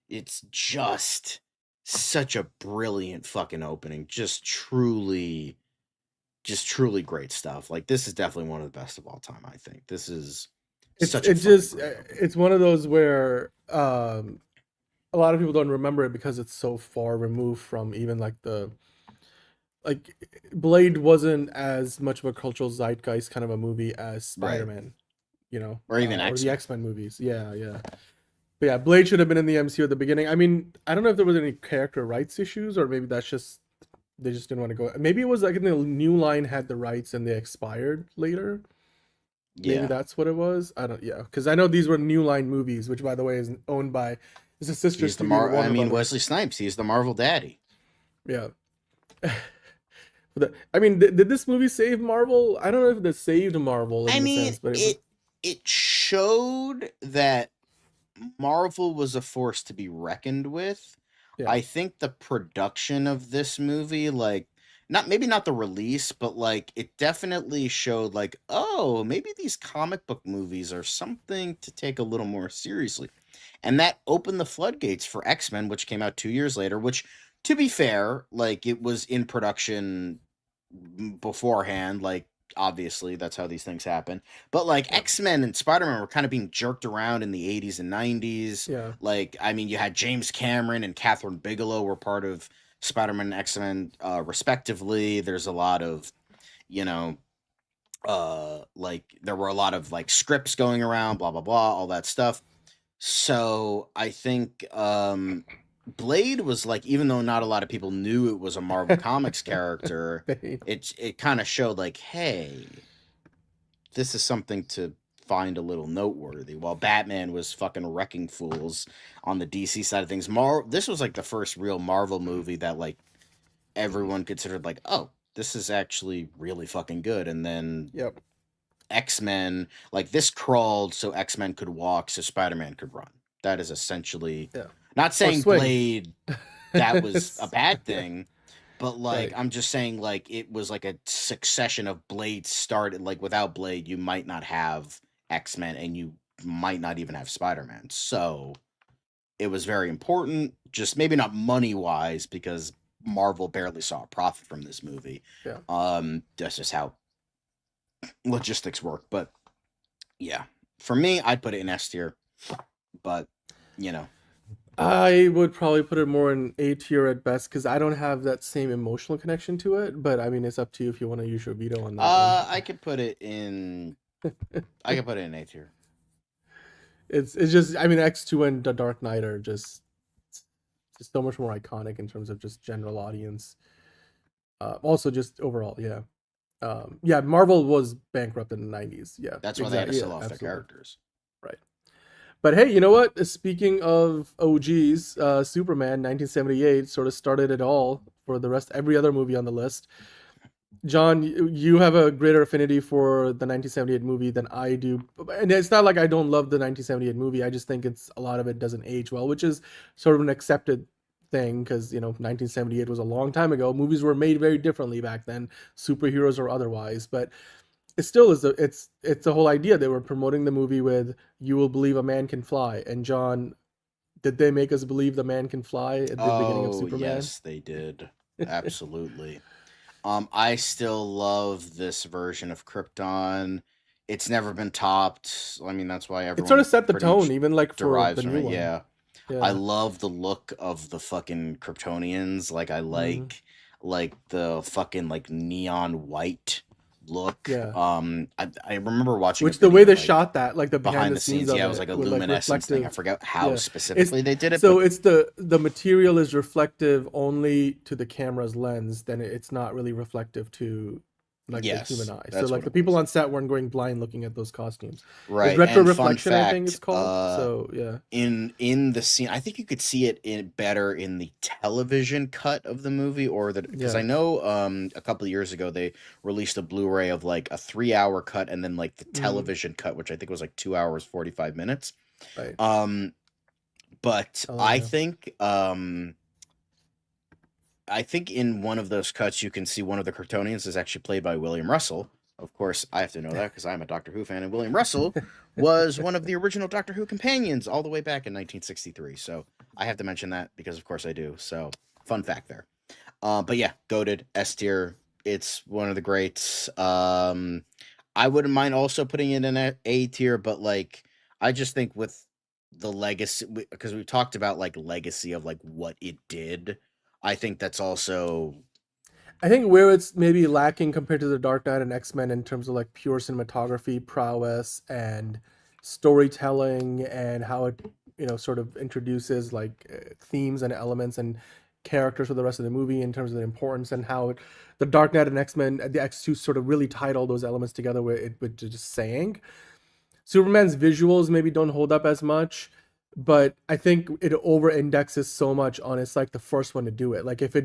It's just such a brilliant fucking opening. Just truly great stuff. Like, this is definitely one of the best of all time, I think. This is such a fucking great opening. It's one of those where a lot of people don't remember it because it's so far removed from even like the like Blade wasn't as much of a cultural zeitgeist kind of a movie as Right. Spider-Man, Or even or the X-Men. X-Men movies. Yeah, yeah. But yeah, Blade should have been in the MCU at the beginning. I mean, I don't know if there was any character rights issues, or maybe that's just they just didn't want to go. Maybe it was like the New Line had the rights and they expired later. Maybe Yeah. that's what it was. I don't. Yeah, because I know these were New Line movies, which by the way is owned by it's a sister studio to I Warner mean, Brothers. Wesley Snipes, he's the Marvel daddy. Yeah. I mean, did this movie save Marvel? I don't know if it saved Marvel I in the mean, sense, but it was. it showed that Marvel was a force to be reckoned with. Yeah. I think the production of this movie, like, not maybe not the release, but like it definitely showed like, oh, maybe these comic book movies are something to take a little more seriously. And that opened the floodgates for X-Men, which came out 2 years later, which, to be fair, like it was in production beforehand, like obviously that's how these things happen. But like Yeah. X-Men and Spider-Man were kind of being jerked around in the 80s and 90s. Yeah. Like, I mean, you had James Cameron and Catherine Bigelow were part of Spider-Man and X-Men, respectively. There's a lot of, you know, like there were a lot of like scripts going around, blah blah blah, all that stuff. So I think Blade was like, even though not a lot of people knew it was a Marvel Comics character, Bane. it kind of showed like, hey, this is something to find a little noteworthy. While Batman was fucking wrecking fools on the DC side of things, this was like the first real Marvel movie that like everyone considered like, oh, this is actually really fucking good. And then Yep. X-Men, like this crawled so X-Men could walk, so Spider-Man could run. That is essentially, Yeah. not Or saying swing. Blade that was a bad Yeah. thing, but like Right. I'm just saying like it was like a succession of Blades started. Like without Blade, you might not have X-Men and you might not even have Spider-Man. So it was very important, just maybe not money-wise because Marvel barely saw a profit from this movie. Yeah. That's just how logistics work. But yeah, for me, I'd put it in S tier. But you know, I would probably put it more in A tier at best because I don't have that same emotional connection to it. But I mean, it's up to you if you want to use your veto on that one. I could put it in. I could put it in A tier. It's just, I mean, X2 and The Dark Knight are just so much more iconic in terms of just general audience. Also, just overall, yeah. Yeah, Marvel was bankrupt in the 90s. Yeah, That's why they had to exactly. sell Yeah, off their absolutely. characters. Right. But hey, you know what? Speaking of OGs, Superman 1978 sort of started it all for the rest, every other movie on the list. John, you have a greater affinity for the 1978 movie than I do. And it's not like I don't love the 1978 movie. I just think it's a lot of it doesn't age well, which is sort of an accepted thing because, 1978 was a long time ago. Movies were made very differently back then, superheroes or otherwise. But it still is it's the whole idea. They were promoting the movie with "You will believe a man can fly." And John, did they make us believe the man can fly at the beginning of Oh Superman? yes, they did. Absolutely. I still love this version of Krypton. It's never been topped. I mean, that's why It sort everyone of set the pretty tone, much even like for derives the from new it. one. Yeah. I Yeah. love the look of the fucking Kryptonians. Like I Mm, like the fucking like neon white look. yeah. I remember watching a Which the way video they like shot that, like the behind behind the the scenes scenes. of Yeah, it was it like a with like luminescence thing. I reflective. forgot how Yeah. It's specifically they did it, so but it's the material is reflective only to the camera's lens, then it's not really reflective to like the human yes, eye. So that's like what the it people was. on set weren't going blind looking at those costumes. It's Right. And fun retroreflection, I think fact, it's called. So yeah. in the scene, I think you could see it in better in the television cut of the movie, or that because Yeah. I know a couple of years ago they released a Blu-ray of like a 3 hour cut and then like the Mm, television cut, which I think was like 2 hours 45 minutes. right. Um, but Oh yeah. I think in one of those cuts you can see one of the Kryptonians is actually played by William Russell. Of course, I have to know that because I'm a Doctor Who fan, and William Russell was one of the original Doctor Who companions all the way back in 1963. So I have to mention that because, of course, I do. So fun fact there. But yeah, goated S tier. It's one of the greats. I wouldn't mind also putting it in A tier, but like I just think with the legacy, because we've talked about like legacy of like what it did. I think that's also I think where it's maybe lacking compared to the Dark Knight and X-Men in terms of like pure cinematography prowess and storytelling and how it, sort of introduces like themes and elements and characters for the rest of the movie in terms of the importance and how the Dark Knight and X-Men, the X2 sort of really tied all those elements together with just saying. Superman's visuals maybe don't hold up as much, but I think it over indexes so much on it's like the first one to do it. Like if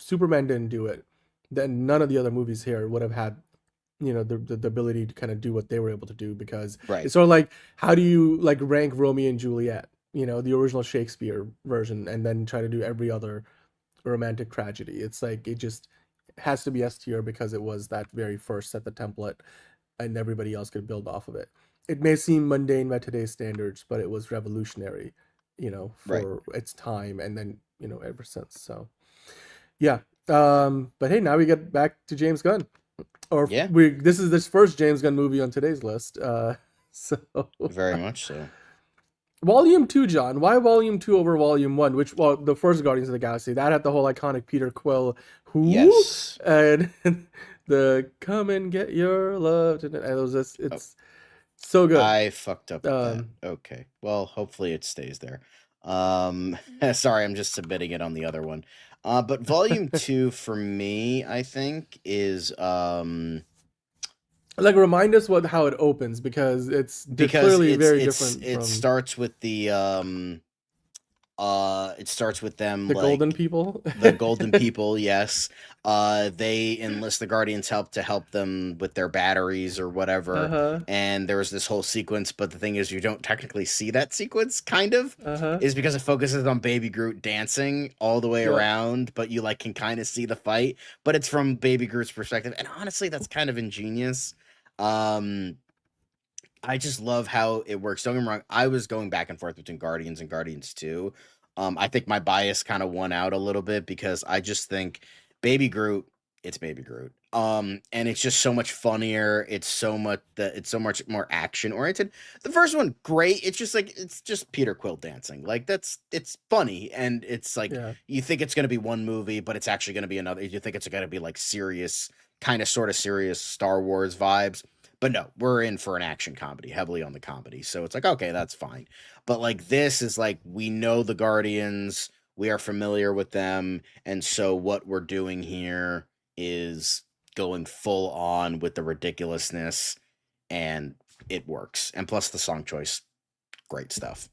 Superman didn't do it, then none of the other movies here would have had the ability to kind of do what they were able to do, because Right. it's sort of like, how do you like rank Romeo and Juliet, the original Shakespeare version, and then try to do every other romantic tragedy? It's like it just has to be S tier because it was that very first set the template, and everybody else could build off of it. It may seem mundane by today's standards, but it was revolutionary, Right. for its time, and then ever since. So yeah. But hey, now we get back to James Gunn, or Yeah. we this is this first James Gunn movie on today's list. So Very much so. Volume 2, John. Why Volume 2 over Volume 1? Which, well, the first Guardians of the Galaxy, that had the whole iconic Peter Quill, who, Yes. and the come and get your love. And it was just, Oh, it's so good. I fucked up with that. Um, Okay. Well, hopefully it stays there. Sorry, I'm just submitting it on the other one. But volume 2 for me, I think, is like, remind us how it opens, because they're because clearly it's very it's different it from starts with it starts with them the Golden like People. the golden people, yes. They enlist the Guardians' help to help them with their batteries or whatever. Uh-huh. And there was this whole sequence, but the thing is, you don't technically see that sequence, kind of, Uh-huh. is because it focuses on Baby Groot dancing all the way Yep. around, but you like can kind of see the fight, but it's from Baby Groot's perspective. And honestly, that's kind of ingenious. Um, I just love how it works. Don't get me wrong. I was going back and forth between Guardians and Guardians 2. I think my bias kind of won out a little bit because I just think Baby Groot, it's Baby Groot. And it's just so much funnier. It's so much more action oriented. The first one, great. It's just like it's just Peter Quill dancing. Like it's funny and it's like Yeah. you think it's gonna be one movie, but it's actually gonna be another. You think it's gonna be like serious, kind of sort of serious Star Wars vibes. But no, we're in for an action comedy, heavily on the comedy. So it's like, okay, that's fine. But like this is like we know the Guardians, we are familiar with them, and so what we're doing here is going full on with the ridiculousness and it works. And plus the song choice, great stuff.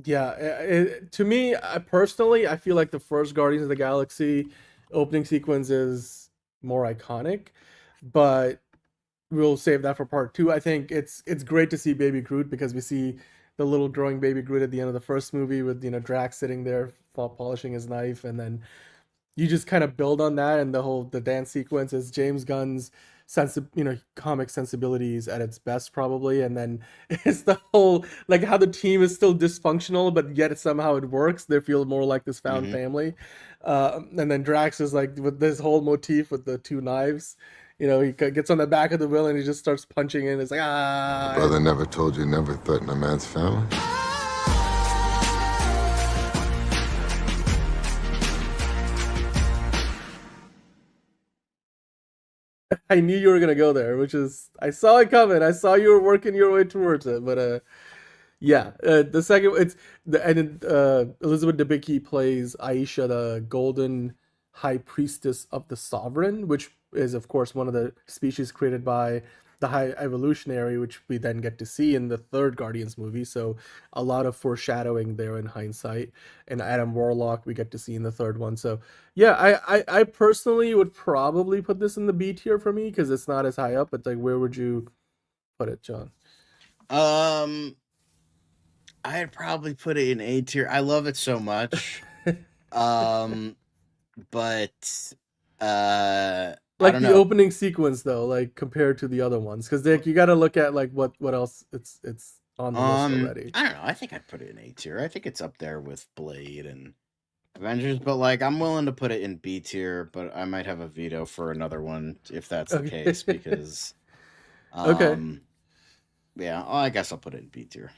Yeah, to me, personally, I feel like the first Guardians of the Galaxy opening sequence is more iconic, but we'll save that for part two. I think it's great to see Baby Groot, because we see the little growing Baby Groot at the end of the first movie with Drax sitting there polishing his knife, and then you just kind of build on that, and the dance sequence is James Gunn's comic sensibilities at its best, probably. And then it's the whole, like, how the team is still dysfunctional, but yet somehow it works. They feel more like this found Hmm. family. And then Drax is like, with this whole motif with the two knives, he gets on the back of the villain and he just starts punching in. It's like, Your ah. brother never told you never threaten a man's family? I knew you were gonna go there, which is, I saw it coming. I saw you were working your way towards it, but yeah, the second, it's the and Elizabeth Debicki plays Aisha, the Golden High Priestess of the Sovereign, which is of course one of the species created by the High Evolutionary, which we then get to see in the third Guardians movie. So a lot of foreshadowing there in hindsight. And Adam Warlock we get to see in the third one. So yeah, I personally would probably put this in the B tier for me, because it's not as high up. But like, where would you put it, John? Um, I'd probably put it in A tier. I love it so much. Um, but I Like don't the know. opening sequence though, like compared to the other ones, because like you got to look at like what else it's on the list already. I don't know. I think I'd put it in A tier. I think it's up there with Blade and Avengers, but like I'm willing to put it in B tier, but I might have a veto for another one if that's the Okay. case because Okay. um yeah, I guess I'll put it in B tier.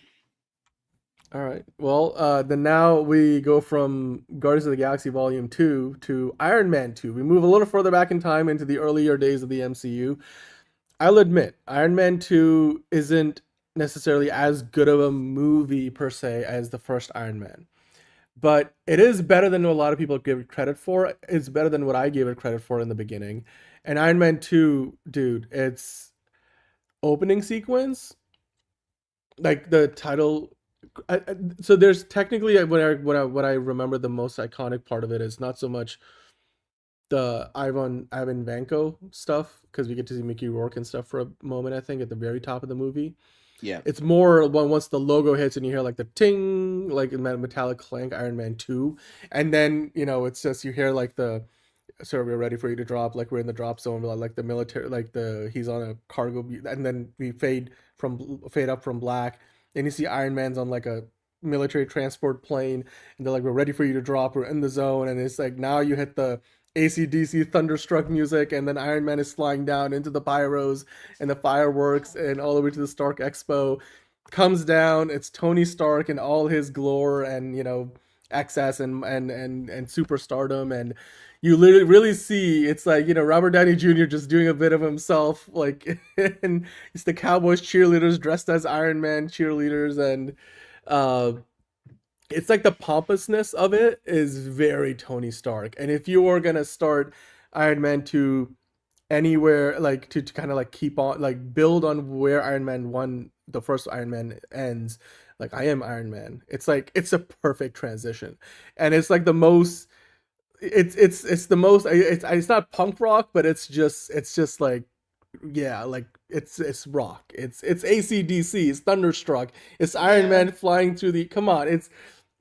All right. Well, then now we go from Guardians of the Galaxy Volume 2 to Iron Man 2. We move a little further back in time into the earlier days of the MCU. I'll admit, Iron Man 2 isn't necessarily as good of a movie per se as the first Iron Man, but it is better than what a lot of people give it credit for. It's better than what I gave it credit for in the beginning. And Iron Man 2, dude, its opening sequence, like the title. So there's technically what I remember the most iconic part of it is not so much the Ivan Vanko stuff, because we get to see Mickey Rourke and stuff for a moment. I think at the very top of the movie, Yeah. it's more when once the logo hits and you hear like the ting, like in that metallic clank, Iron Man 2, and then it's just you hear like the so we're ready for you to drop, like we're in the drop zone, like the military, like the he's on a cargo, and then we fade up from black, and you see Iron Man's on like a military transport plane, and they're like, we're ready for you to drop, we're in the zone, and it's like now you hit the AC/DC thunderstruck music, and then Iron Man is flying down into the pyros and the fireworks and all the way to the Stark Expo, comes down, it's Tony Stark in all his glory and excess and superstardom, and you literally really see it's like Robert Downey Jr. just doing a bit of himself, like and it's the Cowboys cheerleaders dressed as Iron Man cheerleaders, and uh it's like the pompousness of it is very Tony Stark. And if you were gonna start Iron Man 2 anywhere, like to kind of like keep on like build on where Iron Man 1, the first Iron Man ends, like I am Iron Man, it's like it's a perfect transition. And it's like the most it's the most it's not punk rock, but it's just like yeah, like it's rock, it's AC/DC, it's thunderstruck, it's Iron Yeah. Man flying through the come on, It's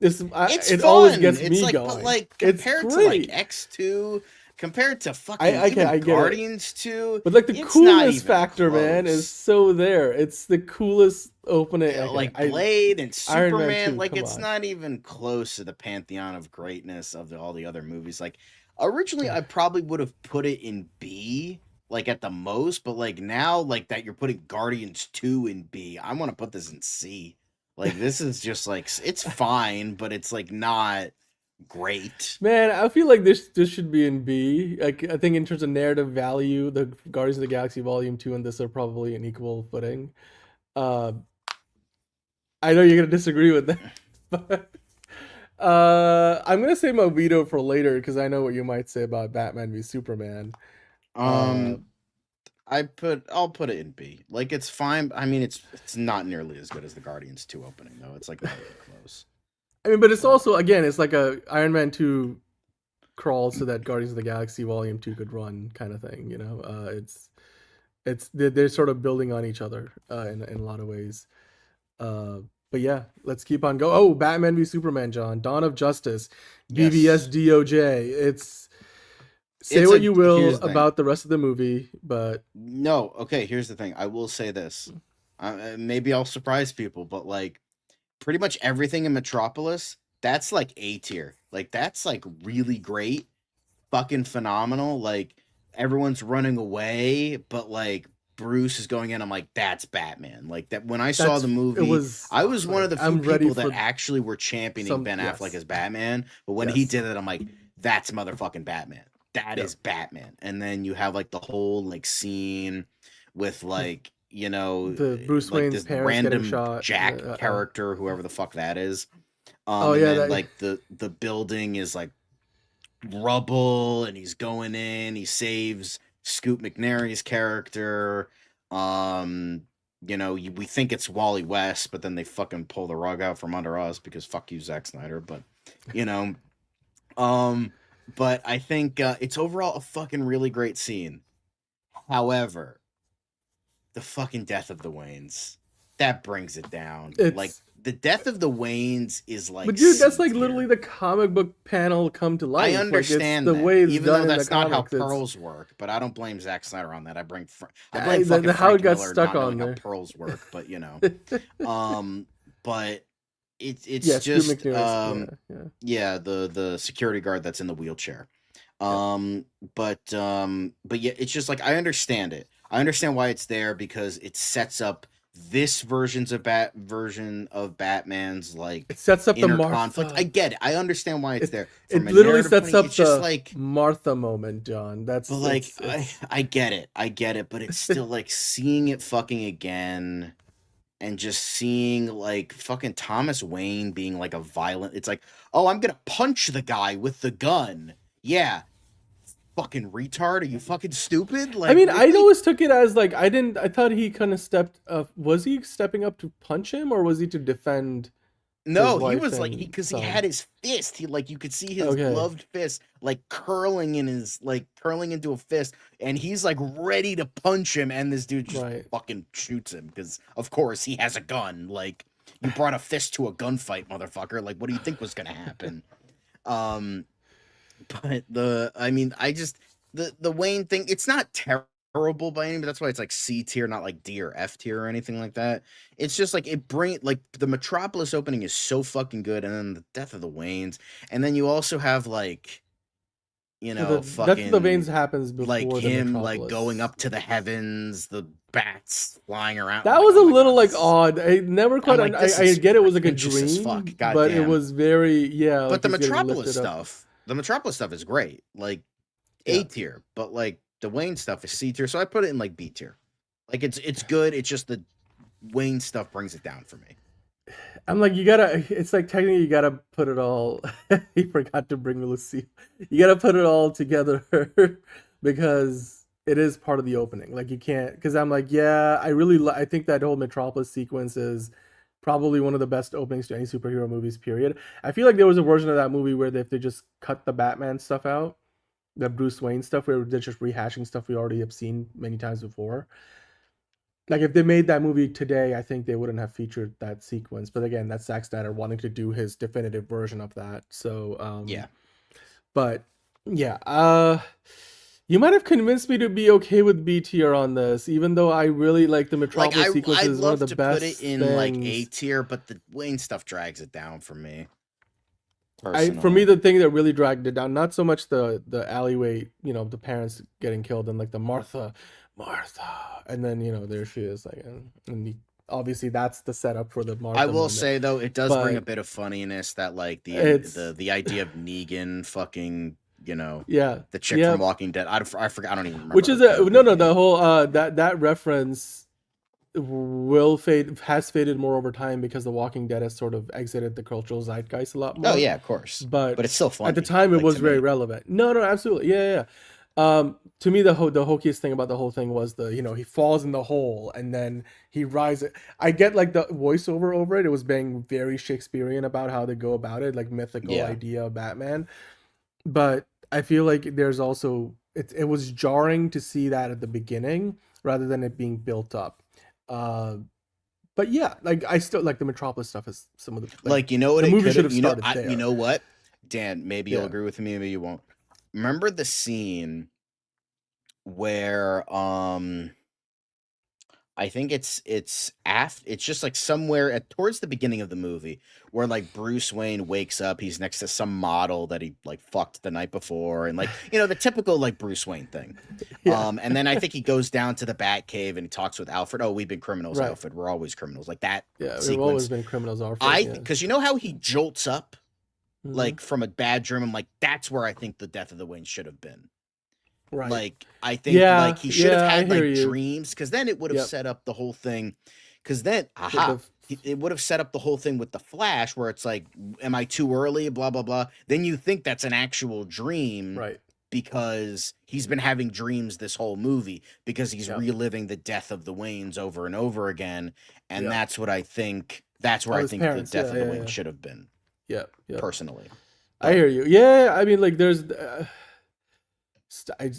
it fun. always gets It's me like, going. but like It's compared to like great. X2, compared to fucking I even get it, Guardians 2, but like the it's not coolness even factor, man, is close. so there. It's the coolest opening. Yeah, Okay, like Blade and Iron Man Superman, 2, like come it's on. not even close to the pantheon of greatness of all the other movies. Like originally, I probably would have put it in B, like at the most, but like now, like that you're putting Guardians 2 in B, I want to put this in C. Like this is just like it's fine, but it's like not great. Man, I feel like this should be in B. Like I think in terms of narrative value, the Guardians of the Galaxy Volume 2 and this are probably an equal footing. Uh I know you're gonna disagree with that, but I'm gonna say my veto for later because I know what you might say about Batman v Superman. Uh, Um, I'll put it in B. Like it's fine. I mean, it's not nearly as good as the Guardians 2 opening though. It's like not even close. I mean, but it's But also again, it's like a Iron Man 2 crawl so that Guardians of the Galaxy Volume 2 could run kind of thing. It's they're sort of building on each other in a lot of ways. Uh, but yeah, let's keep on go. Oh, Batman v Superman, John, Dawn of Justice, BVS yes, DOJ. It's say it's what a you will here's the thing. about the rest of the movie, but No, okay, here's the thing. I will say this. Maybe I'll surprise people, but like pretty much everything in Metropolis, that's like A tier. Like that's like really great, fucking phenomenal. Like everyone's running away, but like Bruce is going in. I'm like, that's Batman. Like that when I saw the it movie, was I was one of like the few I'm ready people that for actually were championing some Ben Affleck yes, as Batman. But when he yes, did it, I'm like, that's motherfucking Batman. That yep. is Batman. And then you have like the whole like scene with like The Bruce like Wayne's this parents getting random shot. Jack character, whoever the fuck that is. Oh And yeah, then that like the building is like rubble, and he's going in. He saves Scoot McNairy's character. Um, we think it's Wally West, but then they fucking pull the rug out from under us because fuck you, Zack Snyder. But you know, um, but I think it's overall a fucking really great scene. However, the fucking death of the Waynes, that brings it down. Like it's the death of the Waynes is like but dude, that's C like tier. literally the comic book panel come to I life. Like it's understand the that, way it's even though done in the that's not how comics. It's pearls work, but I don't blame Zack Snyder on that. I blame fucking how it Frank got Miller stuck not on knowing how there. pearls work. But but it's Yeah, Scoot just McNairy's yeah. yeah, the security guard that's in the wheelchair. Yep. But yeah, it's just like I understand it. I understand why it's there because it sets up this version of Batman's like It sets up the inner conflict. I Martha. get it. I understand why it's It there. it From a literally narrative sets point, up it's just the like, Martha moment, John. but That's like it's I get it. I get it, but it's still like seeing it fucking again and just seeing like fucking Thomas Wayne being like a violent. It's like, oh, I'm gonna punch the guy with the gun. Yeah, fucking retard. Are you fucking stupid? I Like mean, I really? always took it as like I thought he kind of stepped up. Was he stepping up to punch him or was he to defend No, he wife was like and because he son. had his fist. He like you could see his Okay. gloved fist like curling into a fist, and he's like ready to punch him, and this dude just Right. fucking shoots him because of course he has a gun. Like you brought a fist to a gunfight, motherfucker. Like what do you think was gonna happen? Um, but the Wayne thing. It's not terrible by any, but that's why it's like C tier, not like D or F tier or anything like that. It's just like the Metropolis opening is so fucking good, and then the Death of the Waynes, and then you also have like So the Death of the Veins happens like before the him like going Metropolis. up to the heavens, the bats flying around. That I'm like, was oh a my little god, like odd. I never quite. like, this I is get it was like a pretentious as fuck. dream, but it Goddamn. was very But like the he's getting Metropolis lifted up. stuff is great. Like Yeah. A tier, but like the Wayne stuff is C tier, so I put it in like B tier. Like it's good. It's just the Wayne stuff brings it down for me. I'm like, it's like technically you gotta put it all. He forgot to bring Lucy. You gotta put it all together because it is part of the opening. Like you can't, because I'm like, yeah, I think that whole Metropolis sequence is probably one of the best openings to any superhero movies. Period. I feel like there was a version of that movie where if they just cut the Batman stuff out, the Bruce Wayne stuff, where they're just rehashing stuff we already have seen many times before. Like if they made that movie today, I think they wouldn't have featured that sequence. But again, that's Zack Snyder wanting to do his definitive version of that. So Yeah. But yeah, you might have convinced me to be okay with B tier on this, even though I really like the Metropolis sequence. I'd Is one of love the to best put it in things. like A tier, but the Wayne stuff drags it down for me. For Personally. me, the thing that really dragged it down, not so much the alleyway, the parents getting killed, and like the Martha, and then there she is, like, obviously that's the setup for the Martha. I will moment. say though, it does bring a bit of funniness that like the idea of Negan fucking the chick from Walking Dead. I forgot. I don't even remember. Which is the whole that reference has faded more over time because The Walking Dead has sort of exited the cultural zeitgeist a lot more. Oh yeah, of course. But it's still funny. At the time, it was very relevant. No, absolutely, yeah. To me, the hokiest thing about the whole thing was he falls in the hole and then he rises. I get like the voiceover over it. It was being very Shakespearean about how they go about it, like mythical idea of Batman. But I feel like there's also it was jarring to see that at the beginning rather than it being built up. But yeah, like I still like the Metropolis stuff is some of the what the movie should have started there. You know what, Dan? Maybe you'll agree with me, maybe you won't. Remember the scene where I think it's just like somewhere towards the beginning of the movie where like Bruce Wayne wakes up, he's next to some model that he like fucked the night before, and like the typical like Bruce Wayne thing. And then I think he goes down to the Batcave and he talks with Alfred. Oh, we've been criminals, right. Alfred. We're always criminals. Like that. Yeah, sequence. we've always been criminals, Alfred. Because you know how he jolts up like from a bad dream. I'm like, that's where I think the Death of the Wayne should have been. Right. Like I think like he should have had like dreams, because then it would have set up the whole thing. Because then it would have set up the whole thing with the Flash, where it's like, am I too early? Blah blah blah. Then you think that's an actual dream, right? Because he's been having dreams this whole movie because he's reliving the death of the Waynes over and over again, and that's what I think. That's where I think the Death of the Wayne should have been. Yeah. Personally, I hear you. Yeah, I mean, like there's. I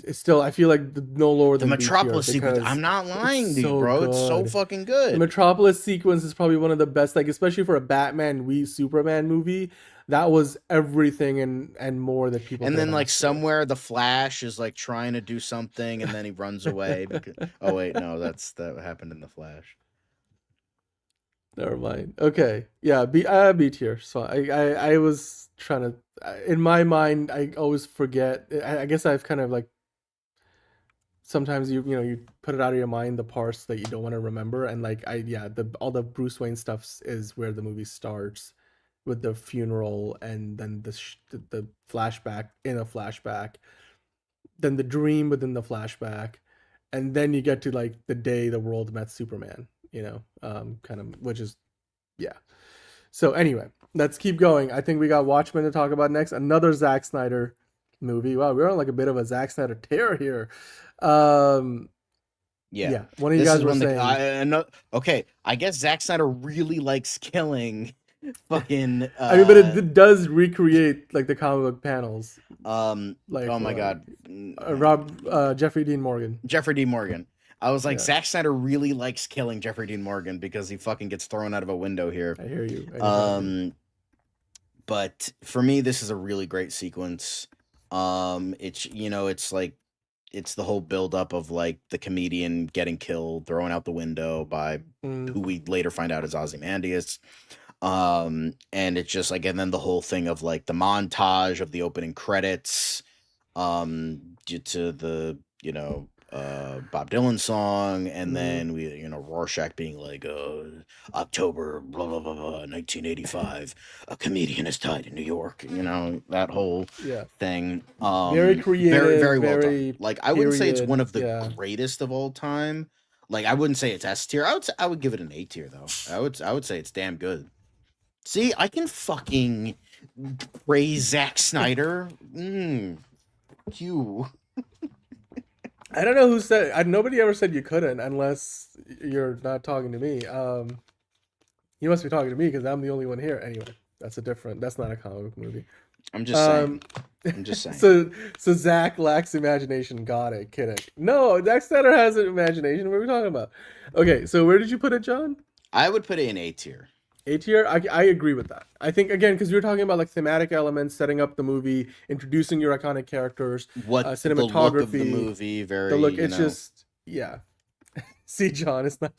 feel like no lower than the Metropolis sequence. I'm not lying to you, bro. It's so fucking good. The Metropolis sequence is probably one of the best, like especially for a Batman Superman movie. That was everything and more that people. And then like somewhere the Flash is like trying to do something and then he runs away. Oh wait, no, that happened in the Flash. Never mind. Okay, yeah, B tier. So I was trying to. In my mind, I always forget. I guess I've kind of like. Sometimes you put it out of your mind the parts that you don't want to remember, and like all the Bruce Wayne stuff is where the movie starts, with the funeral and then the flashback in a flashback, then the dream within the flashback, and then you get to like the day the world met Superman. Kind of, which is So anyway, let's keep going. I think we got Watchmen to talk about next. Another Zack Snyder movie. Wow, we're on like a bit of a Zack Snyder tear here. One of you guys were saying. Okay, I guess Zack Snyder really likes killing Fucking I mean, but it does recreate like the comic book panels, like oh my god, Jeffrey Dean Morgan. Jeffrey D. Morgan. I was like, Yeah. Zack Snyder really likes killing Jeffrey Dean Morgan because he fucking gets thrown out of a window here. I hear you. I know how it is. But for me, this is a really great sequence. It's it's like it's the whole buildup of like the comedian getting killed, thrown out the window by who we later find out is Ozymandias. And it's just like, and then the whole thing of like the montage of the opening credits, due to the Bob Dylan song, and then we Rorschach being like October blah blah blah blah 1985, a comedian is died in New York, that whole thing. Very creative, very well very done. Like I wouldn't say it's period, one of the yeah. greatest of all time. Like I wouldn't say it's S tier. I would give it an A tier though. I would say it's damn good. See, I can fucking praise Zack Snyder. You. I don't know who said. Nobody ever said you couldn't, unless you're not talking to me. You must be talking to me because I'm the only one here. Anyway, that's not a comic book movie. I'm just saying. I'm just saying. So Zach lacks imagination. Got it. Kidding. No, Zack Snyder has an imagination. What are we talking about? Okay, so where did you put it, John? I would put it in A tier. A tier? I agree with that. I think, again, because we were talking about like thematic elements, setting up the movie, introducing your iconic characters, cinematography, the look of the movie, the look. It's just, yeah. See, John, it's not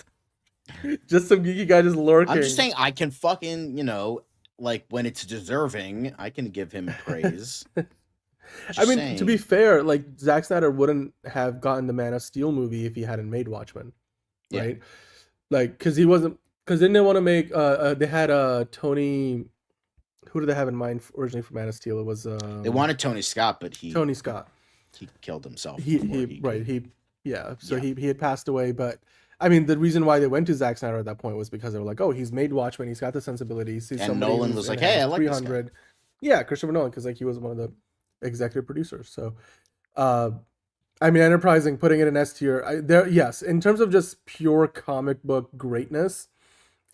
just some geeky guy just lurking. I'm just saying, I can fucking, like when it's deserving, I can give him praise. I mean, to be fair, like Zack Snyder wouldn't have gotten the Man of Steel movie if he hadn't made Watchmen, right? Like, because they didn't want to make. They had Tony. Who did they have in mind originally for Man of Steel? It was they wanted Tony Scott, but he killed himself. He had passed away, but I mean, the reason why they went to Zack Snyder at that point was because they were like, oh, he's made Watchmen, he's got the sensibilities. And Nolan was like, hey, I like 300. This guy. Yeah, Christopher Nolan, because like he was one of the executive producers. So, I mean, Enterprising, putting it in S tier. Yes, in terms of just pure comic book greatness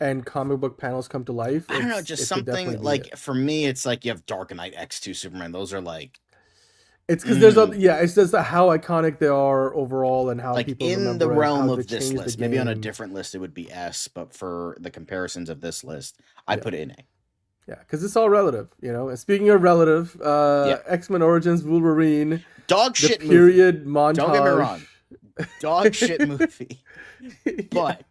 and comic book panels come to life. I don't know, just something like for me, it's like you have Dark Knight, X2, Superman. Those are like. It's because there's it's just how iconic they are overall and how like people in the realm of this list. Maybe on a different list it would be S, but for the comparisons of this list, I put it in A. Yeah, because it's all relative, And speaking of relative, X-Men Origins Wolverine, dog shit period movie. Montage. Don't get me wrong, dog shit movie. But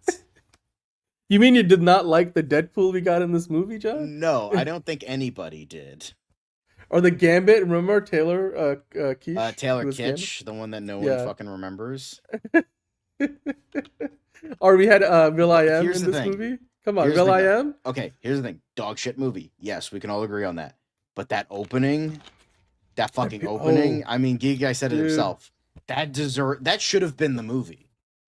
you mean you did not like the Deadpool we got in this movie, John? No, I don't think anybody did. Or the Gambit, remember Taylor Kitsch? Taylor Kitsch, the one that no one fucking remembers. Or we had will.i.am in this movie. Come on, will.i.am? Okay, here's the thing. Dog shit movie. Yes, we can all agree on that. But that opening, I mean, Geek Guy said it himself. That should have been the movie.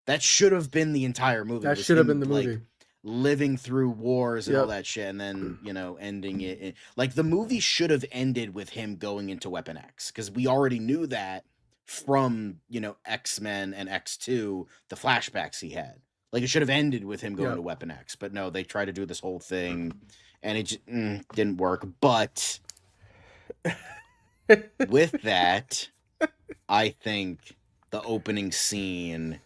That should have been the entire movie. That should have been the movie. Living through wars and all that shit, and then ending it like the movie should have ended with him going into Weapon X, because we already knew that from X-Men and X2, the flashbacks he had. Like it should have ended with him going to Weapon X, but no, they tried to do this whole thing and it just didn't work. But with that, I think the opening scene,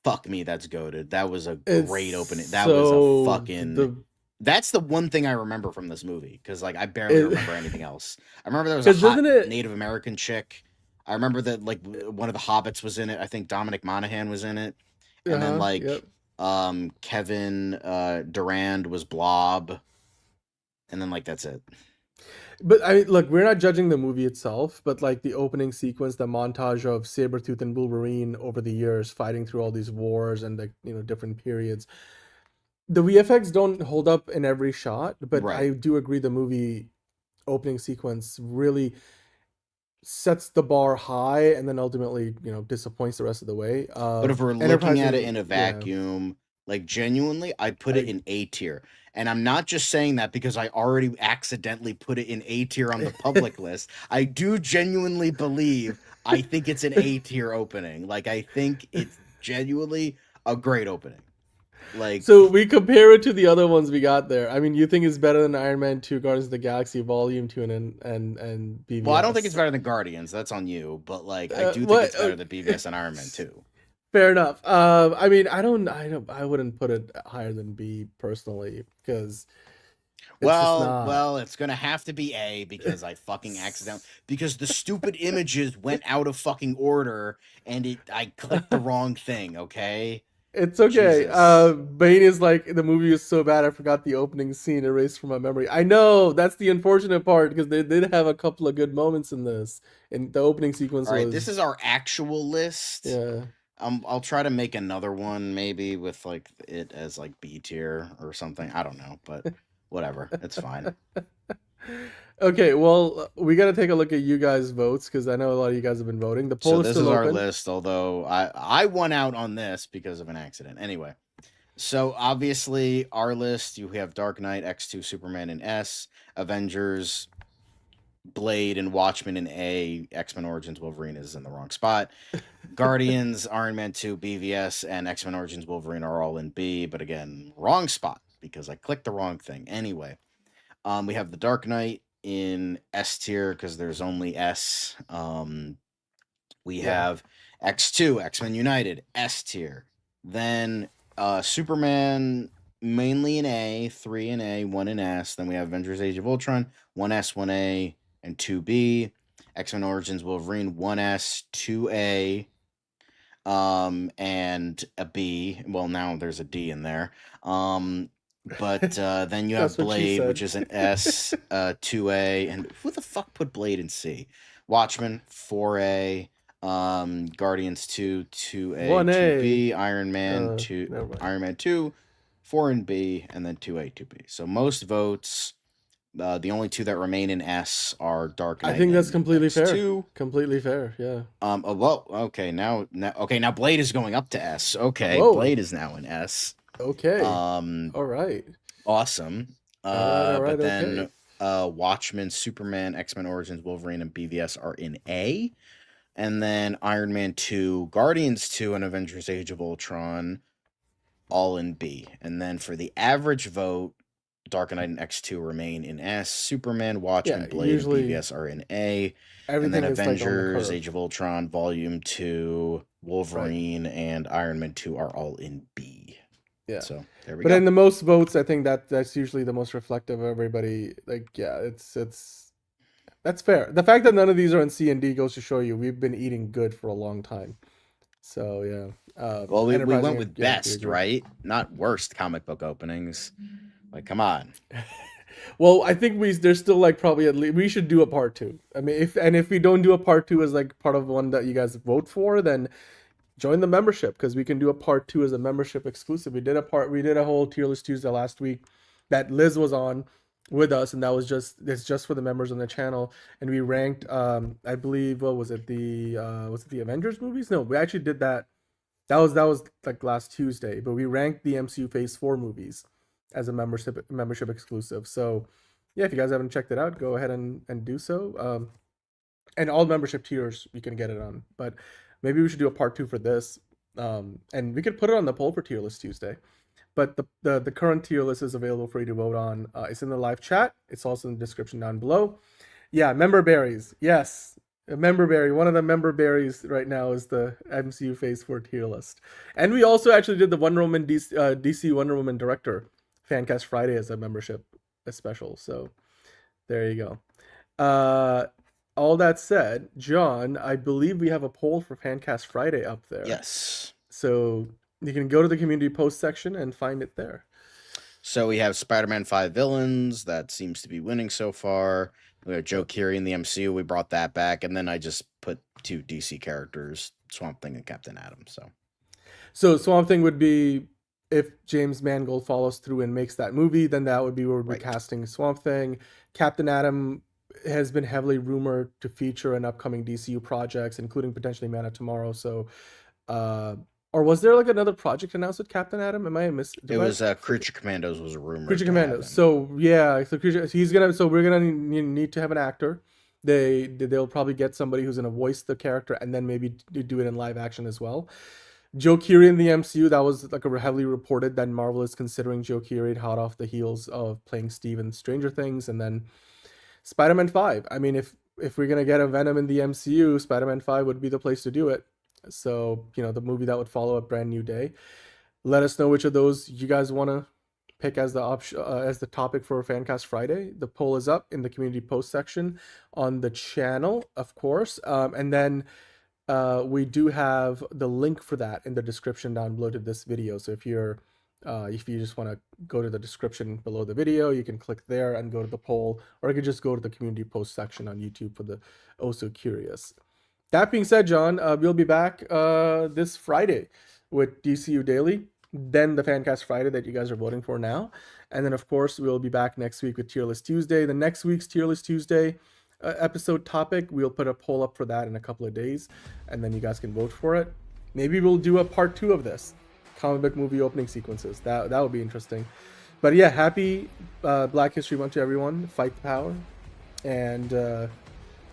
fuck me, that's goated. That was a great opening. That was a fucking. That's the one thing I remember from this movie, because like I barely remember anything else. I remember there was a hot Native American chick. I remember that like one of the Hobbits was in it. I think Dominic Monaghan was in it, and then like Kevin Durand was Blob, and then like that's it. But I mean, look, we're not judging the movie itself, but like the opening sequence, the montage of Sabretooth and Wolverine over the years fighting through all these wars and the different periods. The VFX don't hold up in every shot, but I do agree the movie opening sequence really sets the bar high and then ultimately disappoints the rest of the way. But if we're looking at it in a vacuum, like genuinely, I put it in A tier. And I'm not just saying that because I already accidentally put it in A tier on the public list. I do genuinely believe I think it's an A tier opening. Like I think it's genuinely a great opening. Like, So we compare it to the other ones we got there. I mean, you think it's better than Iron Man 2, Guardians of the Galaxy Volume 2, and well, I don't think it's BVS. better than Guardians. That's on you. But like, I do think What? it's better than BVS and Iron Man 2. Fair enough. I mean, I wouldn't put it higher than B personally because it's just not. Well, it's gonna have to be A because I fucking accidentally because the stupid images went out of fucking order and I clicked the wrong thing. Okay, It's okay. Jesus. Bane is like the movie is so bad I forgot the opening scene erased from my memory. I know that's the unfortunate part because they did have a couple of good moments in this, and the opening sequence All right, this was is our actual list. yeah. I'll try to make another one maybe with like it as like B tier or something. I don't know, but whatever, it's fine. Okay, well, we got to take a look at you guys' votes because I know a lot of you guys have been voting. The So poll is this still is our open. list, although I won out on this because of an accident. Anyway. So obviously, our list, you have Dark Knight, X2, Superman in S, Avengers, Blade, and Watchmen in A. X-Men Origins Wolverine is in the wrong spot. Guardians, Iron Man 2, BVS, and X-Men Origins Wolverine are all in B, but again, wrong spot because I clicked the wrong thing. Anyway, we have the Dark Knight in S tier because there's only S. We Yeah. have X2, X-Men United, S tier. Then Superman mainly in A, 3 in A, 1 in S. Then we have Avengers Age of Ultron, 1S, 1A, and 2B. X-Men Origins Wolverine, 1S, 2A, and a B. Well, now there's a D in there. But then you have That's what she Blade, said. which is an S, 2A, and who the fuck put Blade in C? Watchmen, 4A, Guardians 2, 2A, 1A. 2B, Iron Man Never mind. 2, 4 in B, and then 2A, 2B. So most votes, the only two that remain in S are Dark Knight. I think that's and completely X2. fair. Completely fair. Yeah. Well, okay, now Blade is going up to S. Okay, Whoa. Blade is now in S. Okay. All right. Awesome. All right. But then Okay. Watchmen, Superman, X-Men Origins, Wolverine, and BVS are in A. And then Iron Man 2, Guardians 2, and Avengers Age of Ultron all in B. And then for the average vote, Dark Knight and X2 remain in S. Superman, Watchmen, Blade, usually and BVS are in A. everything And then is like on the Avengers, curve. Age of Ultron, Volume 2, Wolverine, and Iron Man 2 are all in B. Yeah. So there we But go. in the most votes, I think that's usually the most reflective of everybody. Like, yeah, it's that's fair. The fact that none of these are in C and D goes to show you we've been eating good for a long time. So yeah. Well, we Enterprise went and- with yeah, we best, agree. right? Not worst comic book openings. Like, come on. Well, I think there's still like probably at least we should do a part 2. I mean, if we don't do a part 2 as like part of one that you guys vote for, then join the membership because we can do a part 2 as a membership exclusive. We did a whole tier list Tuesday last week that Liz was on with us, and it's just for the members on the channel. And we ranked I believe was it the Avengers movies? No, we actually did that. That was like last Tuesday, but we ranked the MCU Phase 4 movies as a membership exclusive. So yeah, if you guys haven't checked it out, go ahead and do so. And all membership tiers you can get it on. But maybe we should do a part 2 for this. And we could put it on the poll for tier list Tuesday. But the current tier list is available for you to vote on. It's in the live chat. It's also in the description down below. Yeah, member berries. Yes, a member berry. One of the member berries right now is the MCU Phase 4 tier list. And we also actually did the DC Wonder Woman director Fancast Friday as a membership special. So there you go. All that said, John, I believe we have a poll for Fancast Friday up there. Yes. So you can go to the community post section and find it there. So we have Spider-Man 5 villains. That seems to be winning so far. We have Joe Keery in the MCU. We brought that back. And then I just put 2 DC characters, Swamp Thing and Captain Atom. So Swamp Thing would be, if James Mangold follows through and makes that movie, then that would be where we're casting Swamp Thing. Captain Atom has been heavily rumored to feature in upcoming DCU projects, including potentially Man of Tomorrow. So, or was there like another project announced with Captain Atom? Am I missing? It was Creature Commandos was a rumor. Creature Commandos. So yeah, so we're gonna need to have an actor. They'll probably get somebody who's gonna voice the character and then maybe do it in live action as well. Joe Keery in the MCU, that was like a heavily reported that Marvel is considering Joe Keery hot off the heels of playing Steve in Stranger Things. And then Spider-Man 5. I mean, if we're gonna get a Venom in the MCU, Spider-Man 5 would be the place to do it. So, the movie that would follow a Brand New Day. Let us know which of those you guys want to pick as the option as the topic for Fancast Friday. The poll is up in the community post section on the channel, of course. And then we do have the link for that in the description down below to this video. So if you just want to go to the description below the video, you can click there and go to the poll, or you can just go to the community post section on YouTube for the oh so curious. That being said, John, we'll be back this Friday with DCU Daily, then the Fancast Friday that you guys are voting for now. And then, of course, we'll be back next week with Tier List Tuesday. The next week's Tier List Tuesday episode topic, we'll put a poll up for that in a couple of days, and then you guys can vote for it. Maybe we'll do a part 2 of this, comic book movie opening sequences. That would be interesting. But yeah, happy Black History Month to everyone. Fight the power. And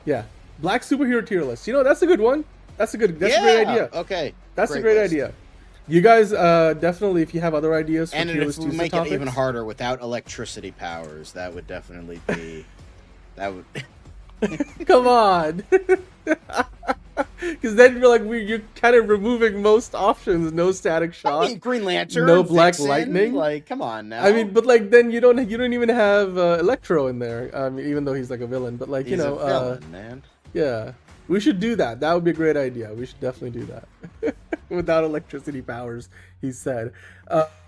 yeah, Black superhero tier list. That's a good one. That's a great idea. Okay. That's a great idea. You guys definitely, if you have other ideas for and tier if list we Tuesday make topics, it even harder without electricity powers, that would definitely be that would come on. Because then you're kind of removing most options. No static shot. I mean, Green Lantern, no Black Vixen, Lightning. Like, come on now. I mean, but then you don't even have Electro in there. Even though he's like a villain, but he's a villain, man. Yeah, we should do that. That would be a great idea. We should definitely do that without electricity powers. He said.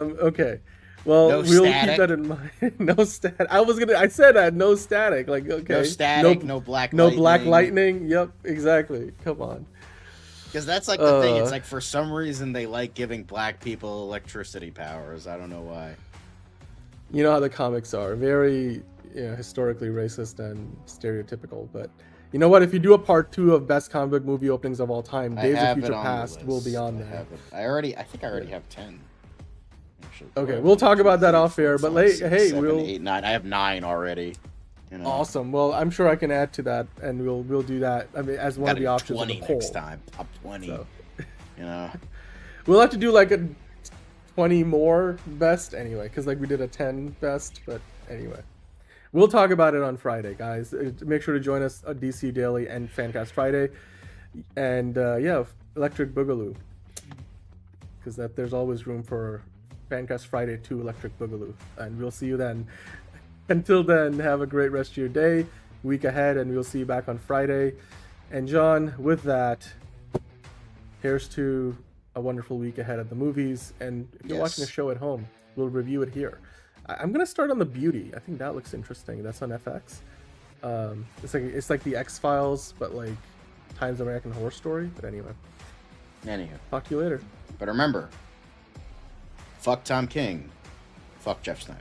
Okay. Well, no we'll static. keep that in mind. No static. I said that. No static. Like, okay. No static. No black. No lightning. Black Lightning. Yep. Exactly. Come on. Because that's like the thing. It's like for some reason they like giving black people electricity powers. I don't know why. You know how the comics are. Very historically racist and stereotypical. But you know what? If you do a part 2 of best comic book movie openings of all time, Days of Future Past will be on there. I think I already have 10. Actually, okay, we'll talk about that off air. But hey, 7, 8, 9. I have 9 already. Awesome. Well, I'm sure I can add to that, and we'll do that. I mean, as one of the options in the poll. Next time, top 20. So. We'll have to do like a 20 more best anyway, because like we did a 10 best. But anyway, we'll talk about it on Friday, guys. Make sure to join us at DC Daily and Fancast Friday, and yeah, Electric Boogaloo, because there's always room for Fancast Friday 2 Electric Boogaloo, and we'll see you then. Until then, have a great rest of your day, week ahead, and we'll see you back on Friday. And John, with that, here's to a wonderful week ahead at the movies. And if you're watching a show at home, we'll review it here. I'm gonna start on The Beauty. I think that looks interesting. That's on FX. It's like the X-Files, but like Times American Horror Story. But anyway. Talk to you later. But remember, fuck Tom King, fuck Jeff Snyder.